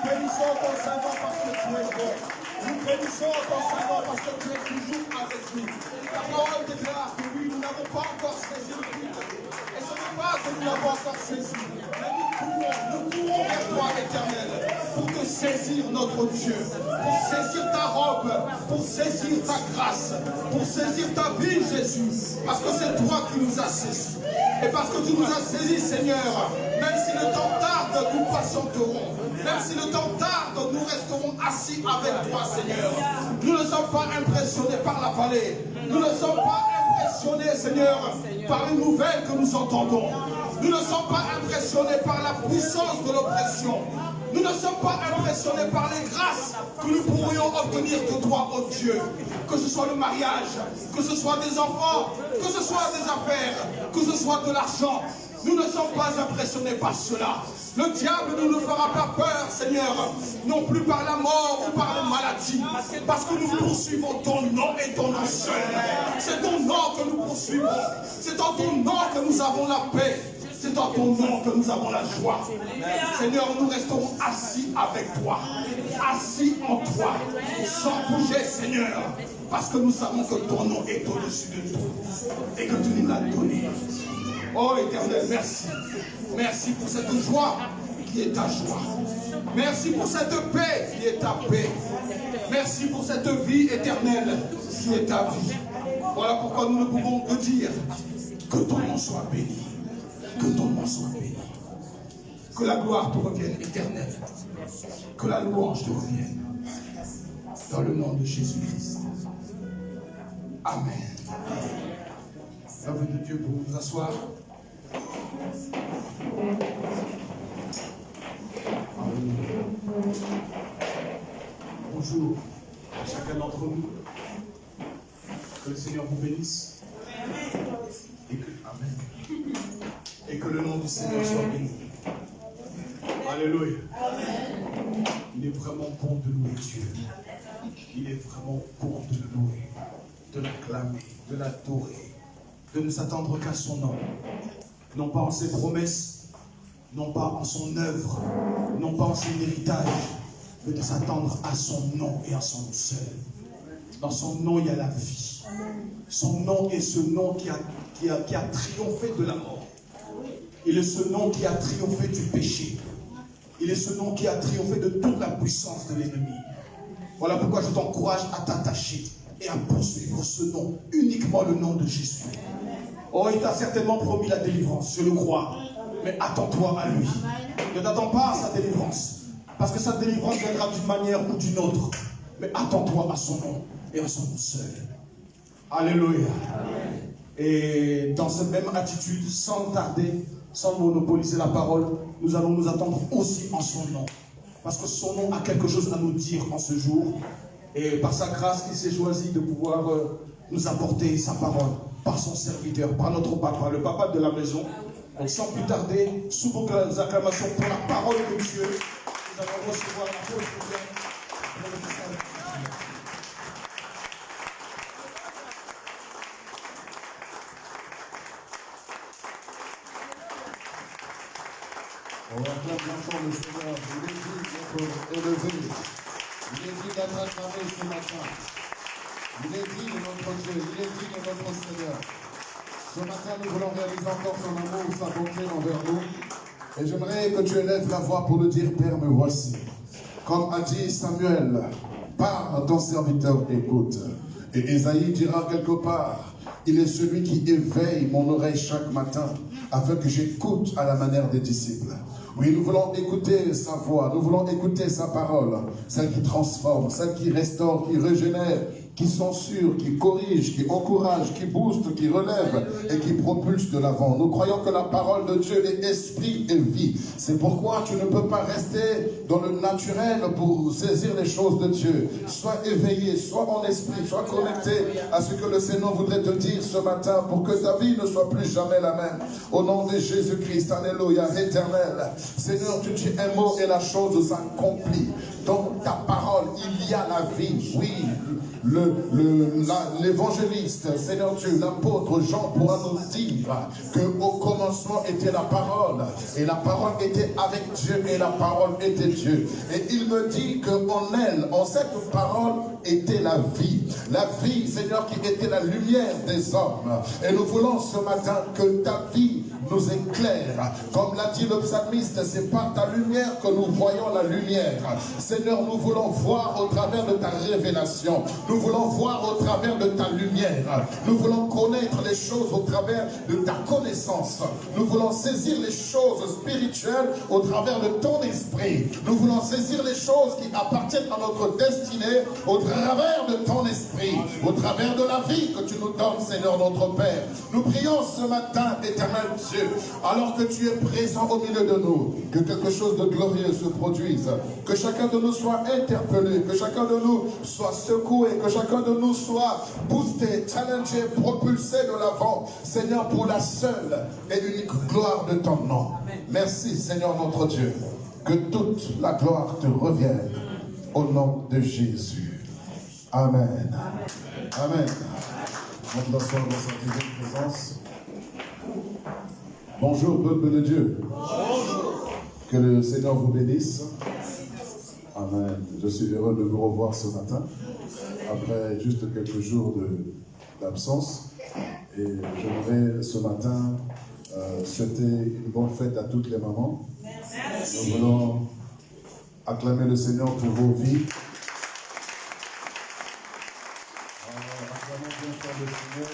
bénissons ton Saint-Nom parce que tu es bon. Nous bénissons ton Saint-Nom parce que tu es toujours avec nous. Ta parole déclare que oui, nous n'avons pas encore saisi le culte. Et ce n'est pas que nous l'avons encore saisi. Mais nous courons vers toi, Éternel, pour te saisir, notre Dieu. Pour saisir ta robe, pour saisir ta grâce, pour saisir ta vie, Jésus. Parce que c'est toi qui nous as saisis. Et parce que tu nous as saisis, Seigneur, même si le temps tarde, nous patienterons. Même si le temps tarde, nous resterons assis avec toi, Seigneur. Nous ne sommes pas impressionnés par la vallée. Nous ne sommes pas impressionnés, Seigneur, par les nouvelles que nous entendons. Nous ne sommes pas impressionnés par la puissance de l'oppression. Nous ne sommes pas impressionnés par les grâces que nous pourrions obtenir de toi, oh Dieu. Que ce soit le mariage, que ce soit des enfants, que ce soit des affaires, que ce soit de l'argent. Nous ne sommes pas impressionnés par cela. Le diable ne nous fera pas peur, Seigneur, non plus par la mort ou par les maladies, parce que nous poursuivons ton nom et ton nom seul. C'est ton nom que nous poursuivons. C'est en ton nom que nous avons la paix. C'est en ton nom que nous avons la joie. Seigneur, nous resterons assis avec toi, assis en toi, sans bouger, Seigneur, parce que nous savons que ton nom est au-dessus de tout et que tu nous l'as donné. Oh Éternel, merci. Merci pour cette joie qui est ta joie. Merci pour cette paix qui est ta paix. Merci pour cette vie éternelle qui est ta vie. Voilà pourquoi nous ne pouvons que dire que ton nom soit béni. Que ton nom soit béni. Que la gloire te revienne éternelle. Que la louange te revienne. Dans le nom de Jésus-Christ. Amen. L'œuvre de Dieu pour nous asseoir. Bonjour à chacun d'entre nous. Que le Seigneur vous bénisse. Amen. Et que le nom du Seigneur soit béni. Alléluia. Il est vraiment bon de louer Dieu. Il est vraiment bon de le louer, de l'acclamer, de l'adorer, de ne s'attendre qu'à son nom. Non pas en ses promesses, non pas en son œuvre, non pas en son héritage, mais de s'attendre à son nom et à son nom seul. Dans son nom, il y a la vie. Son nom est ce nom qui a triomphé de la mort. Il est ce nom qui a triomphé du péché. Il est ce nom qui a triomphé de toute la puissance de l'ennemi. Voilà pourquoi je t'encourage à t'attacher et à poursuivre ce nom, uniquement le nom de Jésus. Oh, il t'a certainement promis la délivrance, je le crois. Mais attends-toi à lui. Ne t'attends pas à sa délivrance. Parce que sa délivrance viendra d'une manière ou d'une autre. Mais attends-toi à son nom et à son nom seul. Alléluia. Et dans cette même attitude, sans tarder, sans monopoliser la parole, nous allons nous attendre aussi en son nom. Parce que son nom a quelque chose à nous dire en ce jour. Et par sa grâce, il s'est choisi de pouvoir nous apporter sa parole. Par son serviteur, par notre papa, le papa de la maison. Donc sans plus tarder, sous vos acclamations pour la parole de Dieu, nous allons recevoir la pause de Dieu pour le message. On acclame l'enfant le Seigneur. Il est dit d'être élevé. Il est dit d'être acclamé ce matin. Il est dit de notre Dieu. Il est dit de notre Seigneur. Ce matin, nous voulons réaliser encore son amour, sa bonté envers nous. Et j'aimerais que tu élèves la voix pour le dire, Père, me voici. Comme a dit Samuel, parle, ton serviteur écoute. Et Ésaïe dira quelque part, il est celui qui éveille mon oreille chaque matin, afin que j'écoute à la manière des disciples. Oui, nous voulons écouter sa voix, nous voulons écouter sa parole, celle qui transforme, celle qui restaure, qui régénère, qui censure, qui corrige, qui encourage, qui booste, qui relève et qui propulse de l'avant. Nous croyons que la parole de Dieu est esprit et vie. C'est pourquoi tu ne peux pas rester dans le naturel pour saisir les choses de Dieu. Sois éveillé, sois en esprit, sois connecté à ce que le Seigneur voudrait te dire ce matin pour que ta vie ne soit plus jamais la même. Au nom de Jésus-Christ, alléluia, éternel. Seigneur, tu dis un mot et la chose s'accomplit. dans ta parole, il y a la vie. Oui, l'évangéliste, Seigneur Dieu, l'apôtre Jean pourra nous dire qu'au commencement était la parole, et la parole était avec Dieu, et la parole était Dieu. Et il me dit qu'en elle, en cette parole, était la vie, Seigneur, qui était la lumière des hommes. Et nous voulons ce matin que ta vie nous éclaire. Comme l'a dit le psalmiste, c'est par ta lumière que nous voyons la lumière. Seigneur, nous voulons voir au travers de ta révélation. Nous voulons voir au travers de ta lumière. Nous voulons connaître les choses au travers de ta connaissance. Nous voulons saisir les choses spirituelles au travers de ton esprit. Nous voulons saisir les choses qui appartiennent à notre destinée au travers de ton esprit, au travers de la vie que tu nous donnes, Seigneur notre Père. Nous prions ce matin, éternel Dieu, alors que tu es présent au milieu de nous, que quelque chose de glorieux se produise, que chacun de nous soit interpellé, que chacun de nous soit secoué, que chacun de nous soit boosté, challengé, propulsé de l'avant, Seigneur, pour la seule et unique gloire de ton nom. Merci, Seigneur notre Dieu, que toute la gloire te revienne au nom de Jésus. Amen. Amen. On s'asseoir dans sa divine présence. Bonjour, peuple de Dieu. Bonjour. Que le Seigneur vous bénisse. Amen. Je suis heureux de vous revoir ce matin, après juste quelques jours d'absence. Et j'aimerais ce matin souhaiter une bonne fête à toutes les mamans. Merci. Nous voulons acclamer le Seigneur pour vos vies. Acclamons bien fort le Seigneur.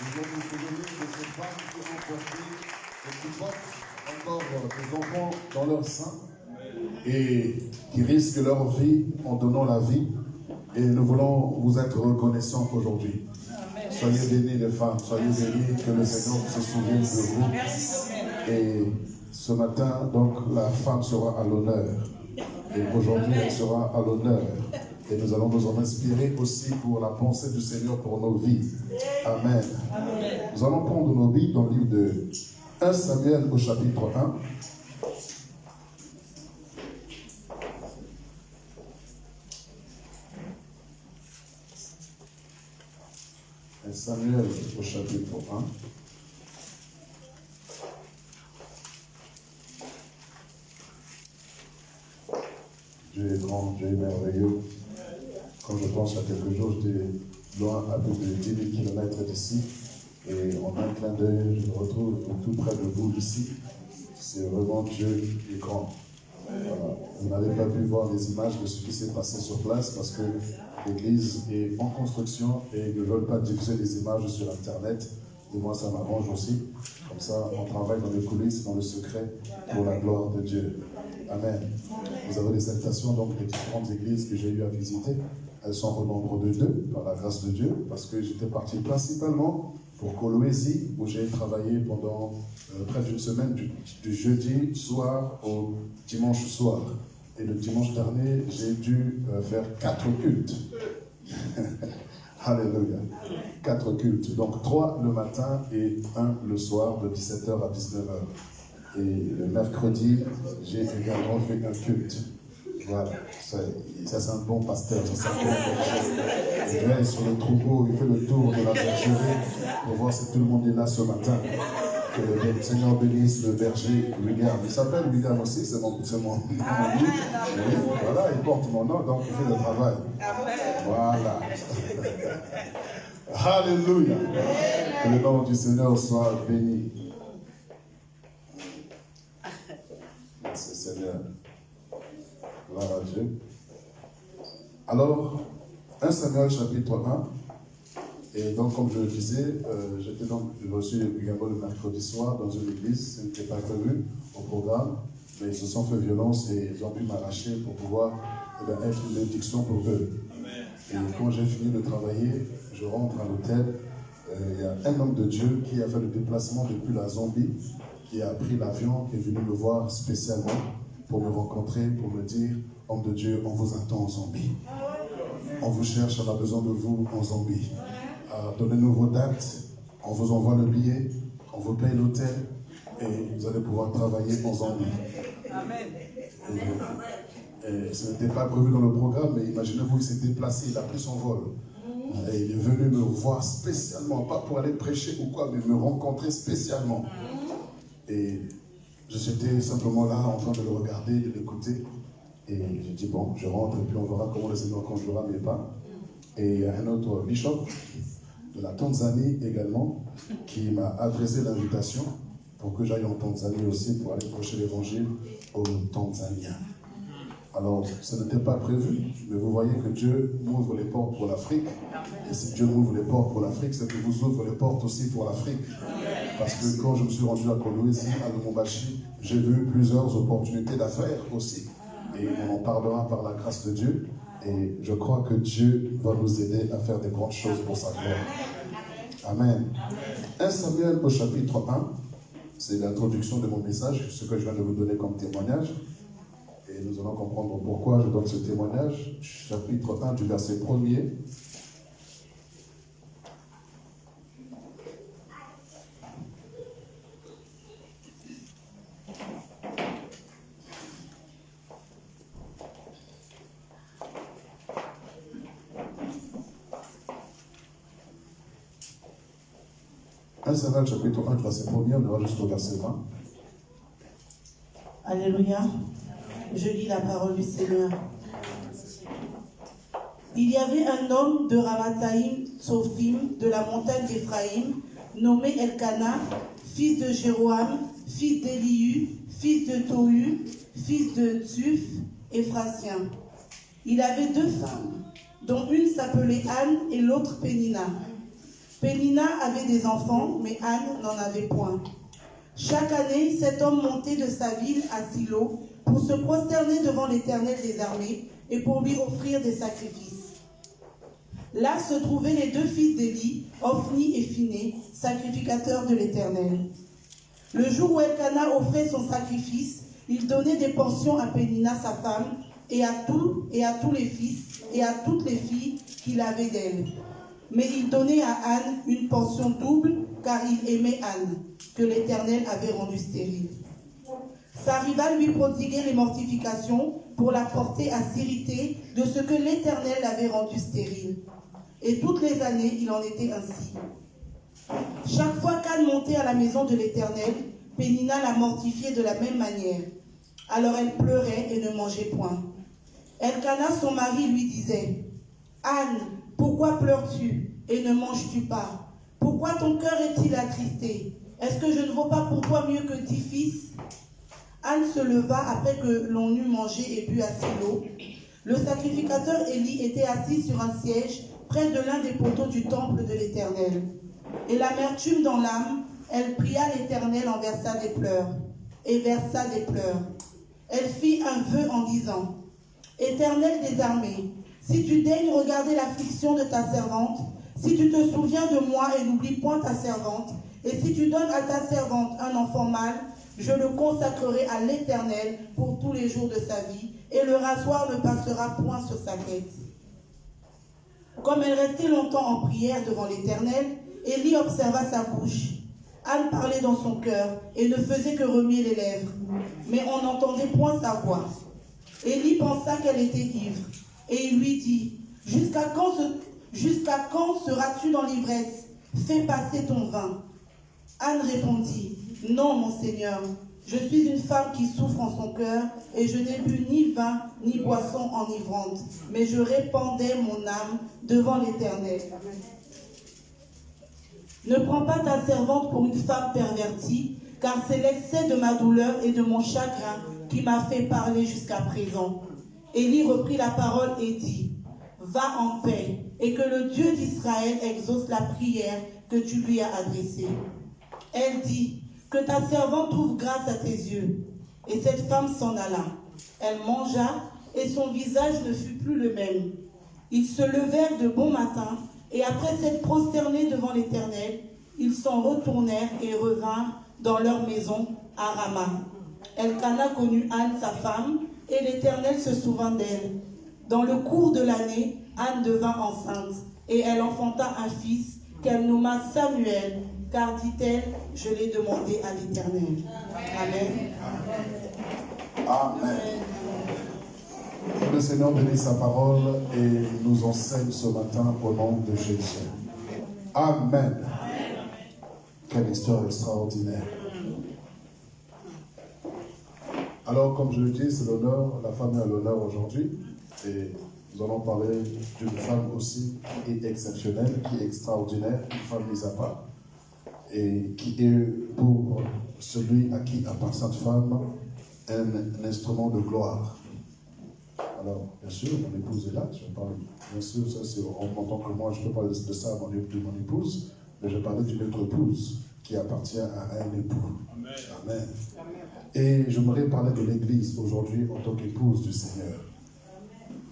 Nous voulons nous souvenir de ces femmes qui ont porté et qui portent encore des enfants dans leur sein et qui risquent leur vie en donnant la vie. Et nous voulons vous être reconnaissants aujourd'hui. Soyez bénis les femmes, soyez bénis, que le Seigneur se souvienne de vous. Et ce matin, donc, la femme sera à l'honneur. Et aujourd'hui, elle sera à l'honneur. Et nous allons nous en inspirer aussi pour la pensée du Seigneur pour nos vies. Amen. Amen. Nous allons prendre nos Bibles dans le livre de 1 Samuel au chapitre 1. Samuel au chapitre 1. Dieu est grand, Dieu est merveilleux. Quand je pense à quelques jours, j'étais loin à plus de 10 000 km d'ici. Et en un clin d'œil, je me retrouve tout près de vous ici. C'est vraiment Dieu qui est grand. Voilà. Vous n'avez pas pu voir les images de ce qui s'est passé sur place parce que l'église est en construction et ils ne veulent pas diffuser les images sur Internet. Et moi, ça m'arrange aussi. Comme ça, on travaille dans les coulisses, dans le secret, pour la gloire de Dieu. Amen. Vous avez les invitations donc des différentes églises que j'ai eu à visiter. Elles sont au nombre de 2, par la grâce de Dieu, parce que j'étais parti principalement pour Kolwezi, où j'ai travaillé pendant près d'une semaine, du jeudi soir au dimanche soir. Et le dimanche dernier, j'ai dû faire 4 cultes. Alléluia. 4 cultes. Donc 3 le matin et 1 le soir, de 17h à 19h. Et le mercredi, j'ai également fait un culte. Voilà. Ça c'est un bon pasteur. Ça, c'est un bon berger. Il vient sur le troupeau, il fait le tour de la bergerie pour voir si tout le monde est là ce matin. Que le Seigneur bénisse le berger William. Il s'appelle William aussi, c'est mon nom. Voilà, il porte mon nom, donc il fait le travail. Voilà. Alléluia. Que le nom du Seigneur soit béni. Merci Seigneur. Gloire à Dieu. Alors, 1 Samuel chapitre 1. Et donc, comme je le disais, j'étais donc reçu également le mercredi soir dans une église, ce n'était pas prévu au programme, mais ils se sont fait violence et ils ont pu m'arracher pour pouvoir être une bénédiction pour eux. Et quand j'ai fini de travailler, je rentre à l'hôtel, il y a un homme de Dieu qui a fait le déplacement depuis la Zambie, qui a pris l'avion, qui est venu me voir spécialement pour me rencontrer, pour me dire, homme de Dieu, on vous attend en Zambie. On vous cherche, on a besoin de vous en Zambie. Donnez-nous vos dates, on vous envoie le billet, on vous paye l'hôtel et vous allez pouvoir travailler en Zambie. Amen. Et ce n'était pas prévu dans le programme, mais imaginez-vous, il s'est déplacé, il a pris son vol. Et il est venu me voir spécialement, pas pour aller prêcher ou quoi, mais me rencontrer spécialement. Et j'étais simplement là en train de le regarder, de l'écouter. Et j'ai dit, bon, je rentre et puis on verra comment le Seigneur conduira mes pas. Et il y a un autre bishop de la Tanzanie également qui m'a adressé l'invitation pour que j'aille en Tanzanie aussi pour aller prêcher l'évangile aux Tanzaniens. Alors, ce n'était pas prévu, mais vous voyez que Dieu m'ouvre les portes pour l'Afrique. Et si Dieu m'ouvre les portes pour l'Afrique, c'est qu'il vous ouvre les portes aussi pour l'Afrique. Parce que quand je me suis rendu à Kolwezi, à Lumumbashi, j'ai vu plusieurs opportunités d'affaires aussi. Et on en parlera par la grâce de Dieu. Et je crois que Dieu va nous aider à faire des grandes choses pour sa gloire. Amen. 1 Samuel au chapitre 1, c'est l'introduction de mon message, ce que je viens de vous donner comme témoignage. Et nous allons comprendre pourquoi je donne ce témoignage. Chapitre 1 du verset 1er. Samuel chapitre 1, verset 1er, on ira jusqu'au verset 20. Alléluia. Je lis la parole du Seigneur. Il y avait un homme de Ramathaïm Tsophim, de la montagne d'Éphraïm, nommé Elkana, fils de Jéroam, fils d'Elihu, fils de Tohu, fils de Tsuf, Éphrasien. Il avait 2 femmes, dont une s'appelait Anne et l'autre Pénina. Pénina avait des enfants, mais Anne n'en avait point. Chaque année, cet homme montait de sa ville à Silo pour se prosterner devant l'Éternel des armées et pour lui offrir des sacrifices. Là se trouvaient les 2 fils d'Éli, Ophni et Phiné, sacrificateurs de l'Éternel. Le jour où Elkana offrait son sacrifice, il donnait des portions à Pénina sa femme, et à tous les fils et à toutes les filles qu'il avait d'elle. Mais il donnait à Anne une portion double, car il aimait Anne, que l'Éternel avait rendue stérile. Sa rivale lui prodiguait les mortifications pour la porter à s'irriter de ce que l'Éternel l'avait rendue stérile. Et toutes les années, il en était ainsi. Chaque fois qu'Anne montait à la maison de l'Éternel, Pénina la mortifiait de la même manière. Alors elle pleurait et ne mangeait point. Elkana, son mari, lui disait, « Anne, pourquoi pleures-tu et ne manges-tu pas? Pourquoi ton cœur est-il attristé? Est-ce que je ne vaux pas pour toi mieux que 10 fils ?» Anne se leva après que l'on eut mangé et bu à Silo. Le sacrificateur Élie était assis sur un siège près de l'un des poteaux du temple de l'Éternel. Et l'amertume dans l'âme, elle pria l'Éternel en versa des pleurs. Et versa des pleurs. Elle fit un vœu en disant, « Éternel des armées, si tu daignes regarder l'affliction de ta servante, si tu te souviens de moi et n'oublies point ta servante, et si tu donnes à ta servante un enfant mâle, je le consacrerai à l'Éternel pour tous les jours de sa vie, et le rasoir ne passera point sur sa tête. » Comme elle restait longtemps en prière devant l'Éternel, Élie observa sa bouche. Anne parlait dans son cœur et ne faisait que remuer les lèvres, mais on n'entendait point sa voix. Élie pensa qu'elle était ivre, et il lui dit, « Jusqu'à quand seras-tu dans l'ivresse? Fais passer ton vin. » Anne répondit, « Non, mon Seigneur, je suis une femme qui souffre en son cœur, et je n'ai bu ni vin ni boisson enivrante, mais je répandais mon âme devant l'Éternel. Ne prends pas ta servante pour une femme pervertie, car c'est l'excès de ma douleur et de mon chagrin qui m'a fait parler jusqu'à présent. » Élie reprit la parole et dit, « Va en paix, et que le Dieu d'Israël exauce la prière que tu lui as adressée. » Elle dit, « Que ta servante trouve grâce à tes yeux. » Et cette femme s'en alla. Elle mangea, et son visage ne fut plus le même. Ils se levèrent de bon matin, et après s'être prosternés devant l'Éternel, ils s'en retournèrent et revinrent dans leur maison à Rama. Elkana connut Anne, sa femme, et l'Éternel se souvint d'elle. Dans le cours de l'année, Anne devint enceinte, et elle enfanta un fils qu'elle nomma Samuel, car dit-elle, je l'ai demandé à l'Éternel. Amen. Amen. Que le Seigneur bénisse sa parole et nous enseigne ce matin au nom de Jésus. Amen. Quelle histoire extraordinaire. Alors, comme je le dis, c'est l'honneur, la famille a l'honneur aujourd'hui. Et nous allons parler d'une femme aussi qui est exceptionnelle, qui est extraordinaire, une femme mise à part. Et qui est pour celui à qui appartient cette femme un instrument de gloire. Alors, bien sûr, mon épouse est là, je parle, bien sûr, ça c'est en tant que moi, je peux parler de ça de mon épouse, mais je parlais d'une autre épouse qui appartient à un époux. Amen. Amen. Et j'aimerais parler de l'Église aujourd'hui en tant qu'épouse du Seigneur.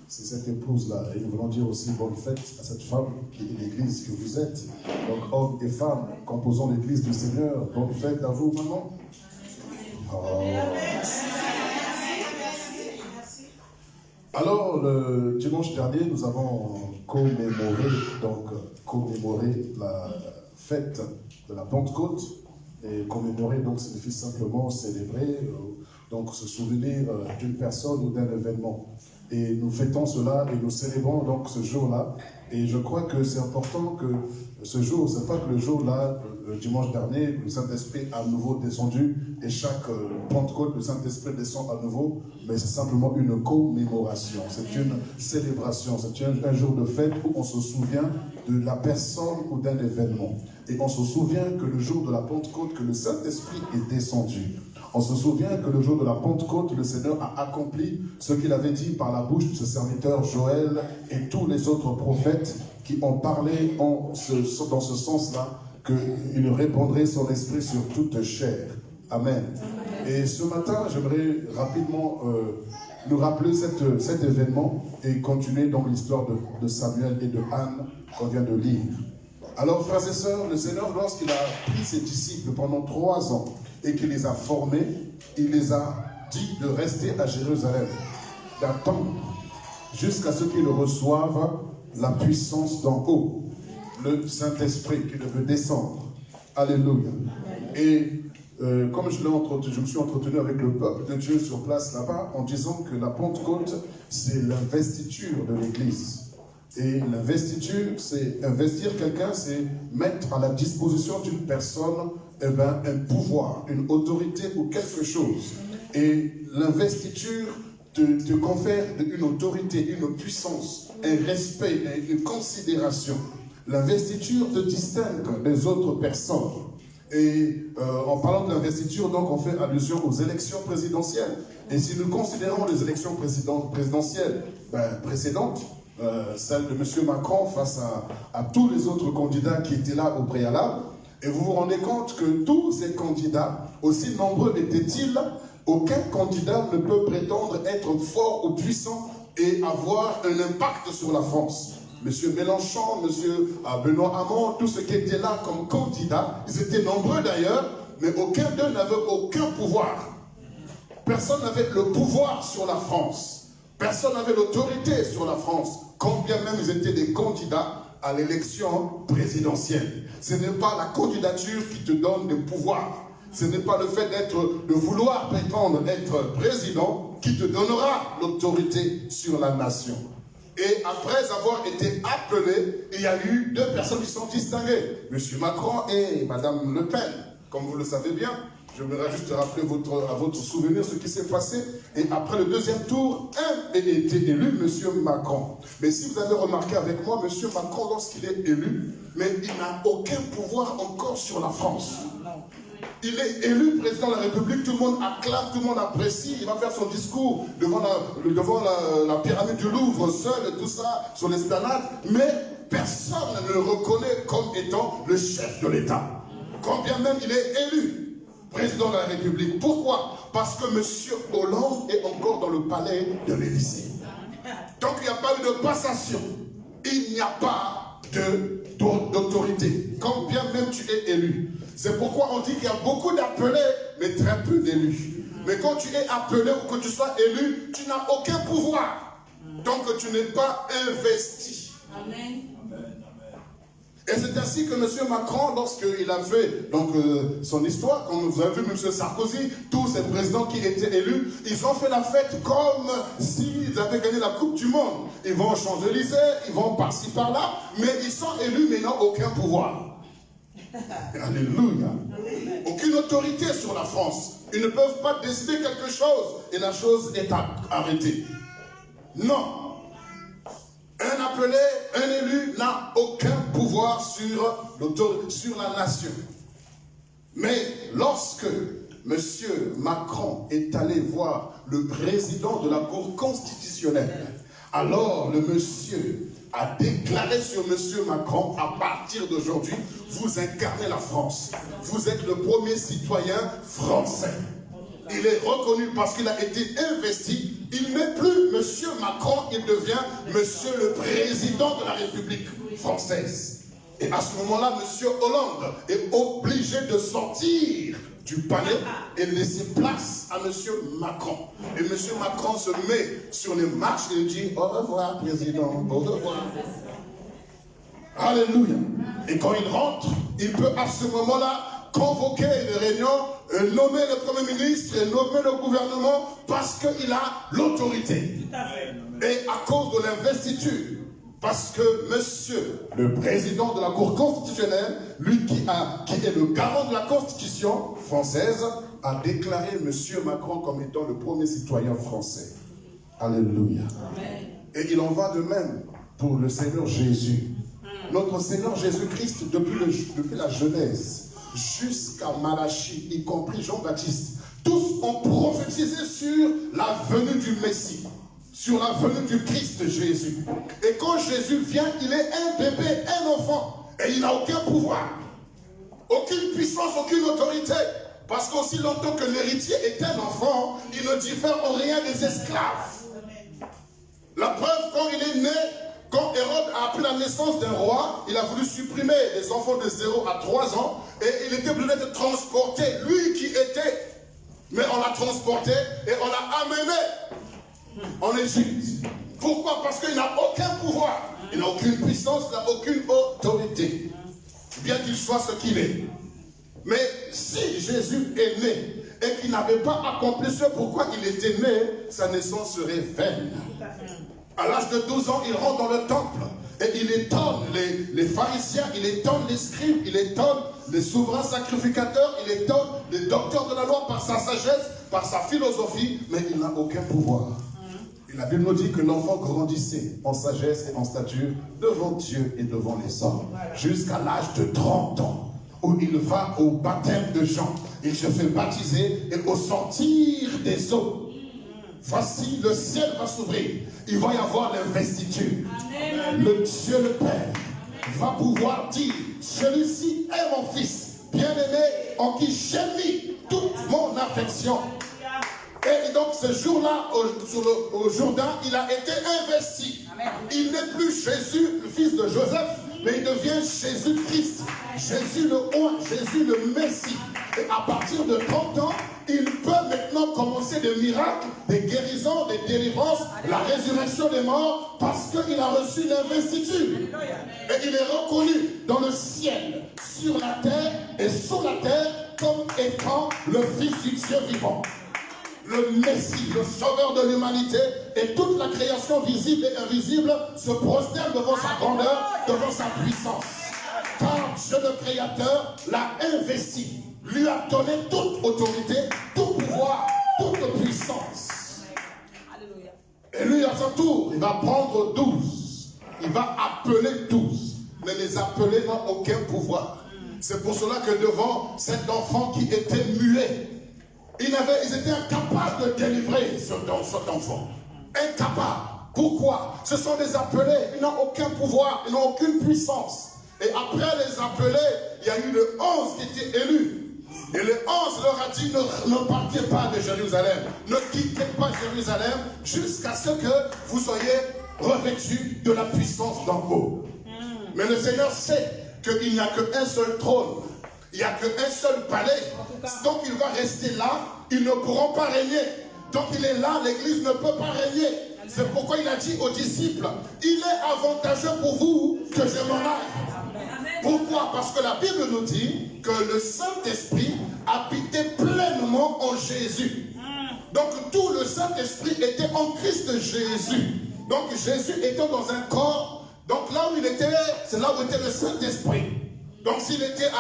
C'est cette épouse-là, et nous voulons dire aussi bonne fête à cette femme qui est l'Église que vous êtes. Donc, hommes et femmes composant l'Église du Seigneur, bonne fête à vous, maman. Oh. Alors, le dimanche dernier, nous avons commémoré la fête de la Pentecôte. Et commémorer, donc, signifie simplement célébrer, donc se souvenir d'une personne ou d'un événement. Et nous fêtons cela et nous célébrons donc ce jour-là. Et je crois que c'est important que ce jour, c'est pas que le jour-là, le dimanche dernier, le Saint-Esprit a à nouveau descendu et chaque Pentecôte, le Saint-Esprit descend à nouveau, mais c'est simplement une commémoration, c'est une célébration, c'est un jour de fête où on se souvient de la personne ou d'un événement. Et on se souvient que le jour de la Pentecôte, que le Saint-Esprit est descendu. On se souvient que le jour de la Pentecôte, le Seigneur a accompli ce qu'il avait dit par la bouche de ce serviteur Joël et tous les autres prophètes qui ont parlé dans ce sens-là, qu'il répandrait son esprit sur toute chair. Amen. Et ce matin, j'aimerais rapidement nous rappeler cet événement et continuer dans l'histoire de Samuel et de Anne qu'on vient de lire. Alors, frères et sœurs, le Seigneur, lorsqu'il a pris ses disciples pendant 3 ans et qu'il les a formés, il les a dit de rester à Jérusalem, d'attendre jusqu'à ce qu'ils reçoivent la puissance d'en haut, le Saint-Esprit qui devait descendre. Alléluia. Et comme je me suis entretenu avec le peuple de Dieu sur place là-bas, en disant que la Pentecôte, c'est l'investiture de l'Église. Et l'investiture, c'est investir quelqu'un, c'est mettre à la disposition d'une personne un pouvoir, une autorité ou quelque chose. Et l'investiture te confère une autorité, une puissance, un respect, une considération. L'investiture te distingue des autres personnes. Et en parlant de l'investiture, donc on fait allusion aux élections présidentielles. Et si nous considérons les élections présidentielles précédentes, celle de M. Macron face à tous les autres candidats qui étaient là au préalable, et vous vous rendez compte que tous ces candidats, aussi nombreux étaient-ils, aucun candidat ne peut prétendre être fort ou puissant et avoir un impact sur la France. M. Mélenchon, M. Benoît Hamon, tous ceux qui étaient là comme candidats, ils étaient nombreux d'ailleurs, mais aucun d'eux n'avait aucun pouvoir. Personne n'avait le pouvoir sur la France. Personne n'avait l'autorité sur la France, quand bien même ils étaient des candidats à l'élection présidentielle. Ce n'est pas la candidature qui te donne des pouvoirs. Ce n'est pas le fait de vouloir prétendre être président qui te donnera l'autorité sur la nation. Et après avoir été appelé, il y a eu 2 personnes qui sont distinguées, M. Macron et Mme Le Pen. Comme vous le savez bien, je voudrais juste rappeler à votre souvenir ce qui s'est passé. Et après le 2e tour, un a été élu, M. Macron. Mais si vous avez remarqué avec moi, M. Macron, lorsqu'il est élu, mais il n'a aucun pouvoir encore sur la France. Il est élu président de la République, tout le monde acclame, tout le monde apprécie. Il va faire son discours devant la pyramide du Louvre, seul et tout ça, sur l'esplanade. Mais personne ne le reconnaît comme étant le chef de l'État. Quand bien même il est élu président de la République. Pourquoi? Parce que M. Hollande est encore dans le palais de l'Élysée. Donc il n'y a pas eu de passation. Il n'y a pas d'autorité. Quand bien même tu es élu. C'est pourquoi on dit qu'il y a beaucoup d'appelés, mais très peu d'élus. Mais quand tu es appelé ou que tu sois élu, tu n'as aucun pouvoir. Donc tu n'es pas investi. Amen. Et c'est ainsi que M. Macron, lorsqu'il a fait donc, son histoire, comme vous avez vu M. Sarkozy, tous ces présidents qui étaient élus, ils ont fait la fête comme s'ils avaient gagné la Coupe du Monde. Ils vont aux Champs-Élysées, ils vont par-ci par-là, mais ils sont élus mais n'ont aucun pouvoir. Alléluia. Aucune autorité sur la France. Ils ne peuvent pas décider quelque chose et la chose est arrêtée. Non. Un appelé, un élu n'a aucun pouvoir sur la nation. Mais lorsque M. Macron est allé voir le président de la Cour constitutionnelle, alors le monsieur a déclaré sur M. Macron, à partir d'aujourd'hui, vous incarnez la France. Vous êtes le premier citoyen français. Il est reconnu parce qu'il a été investi. Il n'est plus M. Macron, il devient M. le Président de la République française. Et à ce moment-là, M. Hollande est obligé de sortir du palais et laisser place à M. Macron. Et M. Macron se met sur les marches et dit « Au revoir, Président, au revoir ». Alléluia. Et quand il rentre, il peut à ce moment-là convoquer une réunion, nommer le Premier ministre et nommer le gouvernement parce qu'il a l'autorité. Et à cause de l'investiture, parce que monsieur le président de la Cour constitutionnelle, lui qui est le garant de la Constitution française, a déclaré monsieur Macron comme étant le premier citoyen français. Alléluia. Et il en va de même pour le Seigneur Jésus. Notre Seigneur Jésus-Christ, depuis la Genèse jusqu'à Malachie, y compris Jean-Baptiste, tous ont prophétisé sur la venue du Messie, sur la venue du Christ Jésus. Et quand Jésus vient, il est un bébé, un enfant, et il n'a aucun pouvoir, aucune puissance, aucune autorité, parce qu'aussi longtemps que l'héritier est un enfant, il ne diffère en rien des esclaves. La preuve, quand il est né, quand Hérode a appris la naissance d'un roi, il a voulu supprimer les enfants de 0 à 3 ans et il était obligé d'être transporté. Lui qui était, mais on l'a transporté et on l'a amené en Égypte. Pourquoi? Parce qu'il n'a aucun pouvoir, il n'a aucune puissance, il n'a aucune autorité, bien qu'il soit ce qu'il est. Mais si Jésus est né et qu'il n'avait pas accompli ce pourquoi il était né, sa naissance serait vaine. À l'âge de 12 ans, il rentre dans le temple et il étonne les pharisiens, il étonne les scribes, il étonne les souverains sacrificateurs, il étonne les docteurs de la loi par sa sagesse, par sa philosophie, mais il n'a aucun pouvoir. Et la Bible nous dit que l'enfant grandissait en sagesse et en stature devant Dieu et devant les hommes, jusqu'à l'âge de 30 ans, où il va au baptême de Jean. Il se fait baptiser et au sortir des eaux, voici, le ciel va s'ouvrir. Il va y avoir l'investiture. Le Dieu le Père va pouvoir dire, celui-ci est mon fils, bien-aimé, en qui j'ai mis toute mon affection. Et donc ce jour-là, au Jourdain, il a été investi. Il n'est plus Jésus, le fils de Joseph, mais il devient Jésus-Christ. Jésus le roi, Jésus le Messie. Et à partir de 30 ans, il peut maintenant commencer des miracles, des guérisons, des délivrances, la résurrection des morts, parce qu'il a reçu l'investiture. Et il est reconnu dans le ciel, sur la terre et sous la terre, comme étant le Fils du Dieu vivant. Le Messie, le sauveur de l'humanité, et toute la création visible et invisible se prosterne devant sa grandeur, devant sa puissance. Car Dieu le Créateur l'a investi, lui a donné toute autorité, tout pouvoir, toute puissance. Et lui, à son tour, il va prendre 12. Il va appeler 12. Mais les appelés n'ont aucun pouvoir. C'est pour cela que devant cet enfant qui était muet, ils étaient incapables de délivrer cet enfant. Incapables. Pourquoi? Ce sont des appelés. Ils n'ont aucun pouvoir. Ils n'ont aucune puissance. Et après les appelés, il y a eu le 11 qui était élu. Et le 11 leur a dit, ne partez pas de Jérusalem. Ne quittez pas Jérusalem jusqu'à ce que vous soyez revêtus de la puissance d'en haut. Mais le Seigneur sait qu'il n'y a qu'un seul trône. Il n'y a qu'un seul palais. Donc il va rester là, ils ne pourront pas régner. Donc il est là, l'église ne peut pas régner. C'est pourquoi il a dit aux disciples, il est avantageux pour vous que je m'en aille. Pourquoi? Parce que la Bible nous dit que le Saint-Esprit habitait pleinement en Jésus. Donc tout le Saint-Esprit était en Christ Jésus. Donc Jésus était dans un corps. Donc là où il était, c'est là où était le Saint-Esprit. Donc s'il était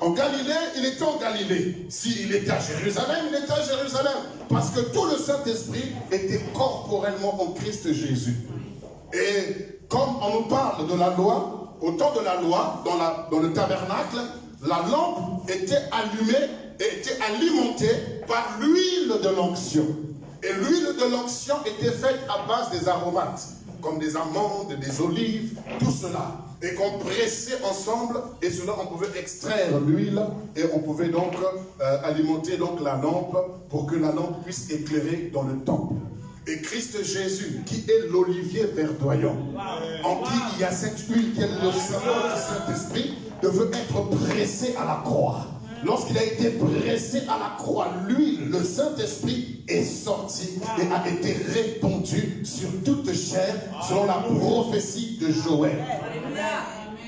en Galilée, il était en Galilée. S'il était à Jérusalem, il était à Jérusalem. Parce que tout le Saint-Esprit était corporellement en Christ Jésus. Et comme on nous parle de la loi, au temps de la loi, dans le tabernacle, la lampe était allumée et était alimentée par l'huile de l'onction. Et l'huile de l'onction était faite à base des aromates, comme des amandes, des olives, tout cela. Et qu'on pressait ensemble, et cela on pouvait extraire l'huile, et on pouvait donc alimenter donc la lampe, pour que la lampe puisse éclairer dans le temple. Et Christ Jésus, qui est l'olivier verdoyant, en qui il y a cette huile qui est le symbole du Saint-Esprit, devait être pressé à la croix. Lorsqu'il a été pressé à la croix, l'huile, le Saint-Esprit est sorti et a été répandu sur toute chair, selon la prophétie de Joël.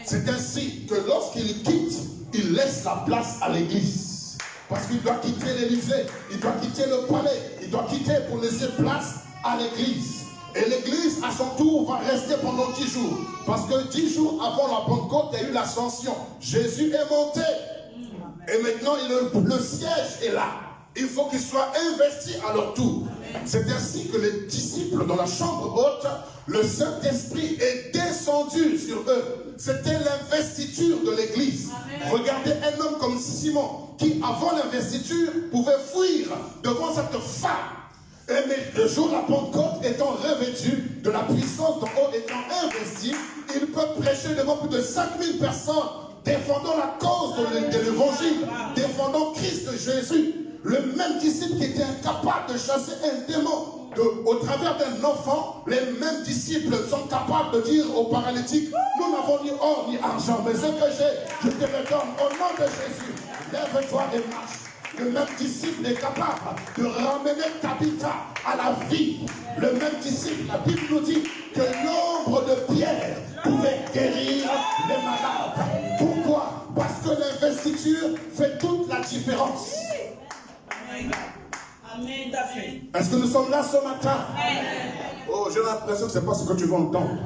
C'est ainsi que lorsqu'il quitte, il laisse la place à l'église. Parce qu'il doit quitter l'Élysée, il doit quitter le palais, il doit quitter pour laisser place à l'église. Et l'église, à son tour, va rester pendant 10 jours. Parce que 10 jours avant la Pentecôte, il y a eu l'ascension. Jésus est monté. Et maintenant, le siège est là. Il faut qu'ils soient investis à leur tour. C'est ainsi que les disciples, dans la chambre haute, le Saint-Esprit est descendu sur eux. C'était l'investiture de l'église. Regardez un homme comme Simon, qui avant l'investiture pouvait fuir devant cette femme. Mais le jour de la Pentecôte, étant revêtu de la puissance d'en haut, étant investi, il peut prêcher devant plus de 5000 personnes, défendant la cause de l'évangile, défendant Christ Jésus. Le même disciple qui était incapable de chasser un démon au travers d'un enfant, les mêmes disciples sont capables de dire aux paralytiques, nous n'avons ni or ni argent, mais ce que j'ai, je te le donne au nom de Jésus. Lève-toi et marche. Le même disciple est capable de ramener Tabitha à la vie. Le même disciple, la Bible nous dit que l'ombre de Pierre pouvait guérir les malades. Pourquoi? Parce que l'investiture fait toute la différence. Amen. Est-ce que nous sommes là ce matin? Oh, j'ai l'impression que ce n'est pas ce que tu veux entendre.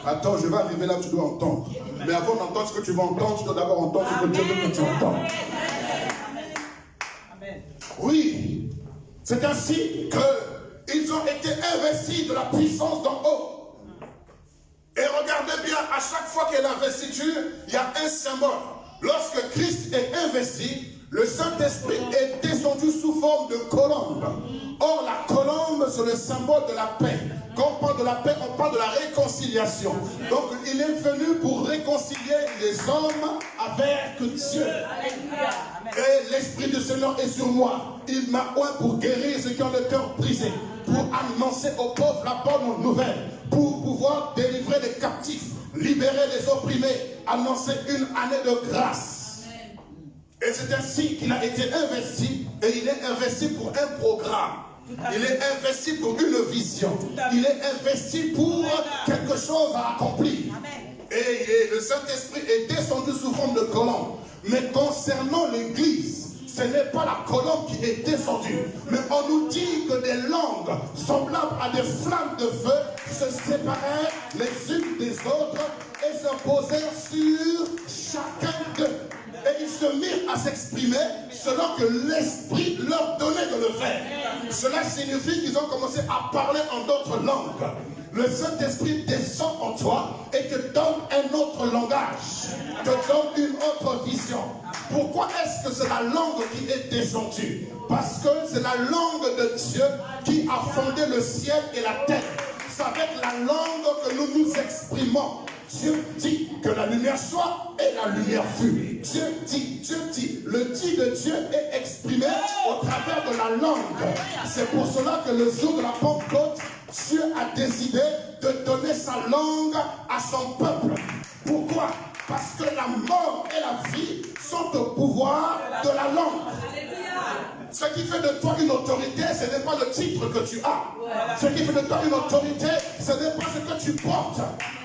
Attends, je vais arriver là où tu dois entendre. Mais avant d'entendre ce que tu veux entendre, tu dois d'abord entendre ce que Dieu veut que tu entendes. Oui, c'est ainsi qu'ils ont été investis de la puissance d'en haut. Et regardez bien, à chaque fois qu'il y a l'investiture, il y a un symbole. Lorsque Christ est investi, le Saint-Esprit est descendu sous forme de colombe. Or, la colombe, c'est le symbole de la paix. Quand on parle de la paix, on parle de la réconciliation. Donc, il est venu pour réconcilier les hommes avec Dieu. Et l'Esprit du Seigneur est sur moi. Il m'a oint pour guérir ceux qui ont le cœur brisé, pour annoncer aux pauvres la bonne nouvelle, pour pouvoir délivrer les captifs, libérer les opprimés, annoncer une année de grâce. Et c'est ainsi qu'il a été investi, et il est investi pour un programme. Il est investi pour une vision. Il est investi pour quelque chose à accomplir. Et le Saint-Esprit est descendu sous forme de colombe. Mais concernant l'Église, ce n'est pas la colombe qui est descendue. Mais on nous dit que des langues semblables à des flammes de feu se séparaient les unes des autres et se posèrent sur chacun d'eux. Et ils se mirent à s'exprimer selon que l'Esprit leur donnait de le faire. Cela signifie qu'ils ont commencé à parler en d'autres langues. Le Saint-Esprit descend en toi et te donne un autre langage, te donne une autre vision. Pourquoi est-ce que c'est la langue qui est descendue? Parce que c'est la langue de Dieu qui a fondé le ciel et la terre. C'est avec la langue que nous nous exprimons. Dieu dit que la lumière soit et la lumière fut. Dieu dit. Le dit de Dieu est exprimé au travers de la langue. C'est pour cela que le jour de la Pentecôte, Dieu a décidé de donner sa langue à son peuple. Pourquoi? Parce que la mort et la vie sont au pouvoir de la langue. Ce qui fait de toi une autorité, ce n'est pas le titre que tu as. Ce qui fait de toi une autorité, ce n'est pas ce que tu portes.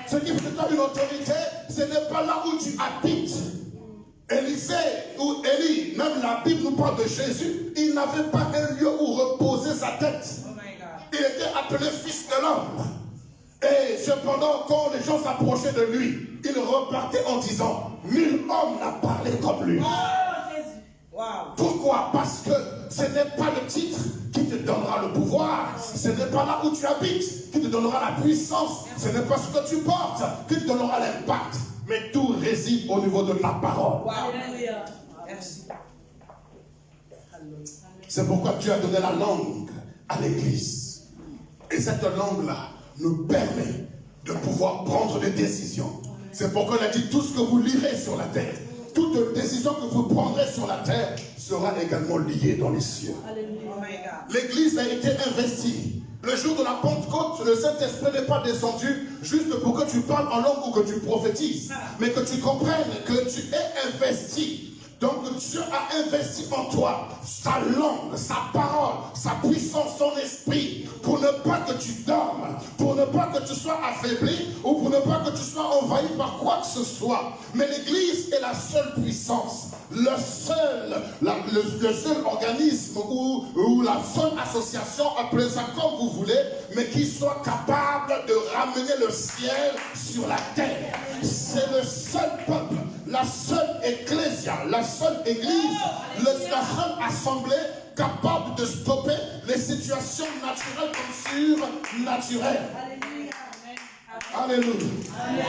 Ce qui fait de toi une autorité, ce n'est pas là où tu habites. Élisée ou Élie, même la Bible nous parle de Jésus, il n'avait pas un lieu où reposer sa tête. Il était appelé fils de l'homme. Et cependant, quand les gens s'approchaient de lui, il repartait en disant, nul homme n'a parlé comme lui. Pourquoi? Parce que ce n'est pas le titre qui te donnera le pouvoir. Ce n'est pas là où tu habites qui te donnera la puissance. Ce n'est pas ce que tu portes qui te donnera l'impact. Mais tout réside au niveau de la parole. C'est pourquoi Dieu a donné la langue à l'église. Et cette langue-là nous permet de pouvoir prendre des décisions. C'est pourquoi il a dit tout ce que vous lirez sur la terre, toute décision que vous prendrez sur la terre sera également liée dans les cieux. L'église a été investie. Le jour de la Pentecôte, le Saint-Esprit n'est pas descendu juste pour que tu parles en langue ou que tu prophétises, mais que tu comprennes que tu es investi. Donc Dieu a investi en toi sa langue, sa parole, sa puissance, son esprit, pour ne pas que tu dormes, pour ne pas que tu sois affaibli, ou pour ne pas que tu sois envahi par quoi que ce soit. Mais l'Église est la seule puissance, le seul organisme ou la seule association, appelez ça comme vous voulez, mais qui soit capable de ramener le ciel sur la terre. C'est le seul peuple, la seule ecclésia, la seule église, la seule assemblée capable de stopper les situations naturelles comme surnaturelles. Alléluia. Amen.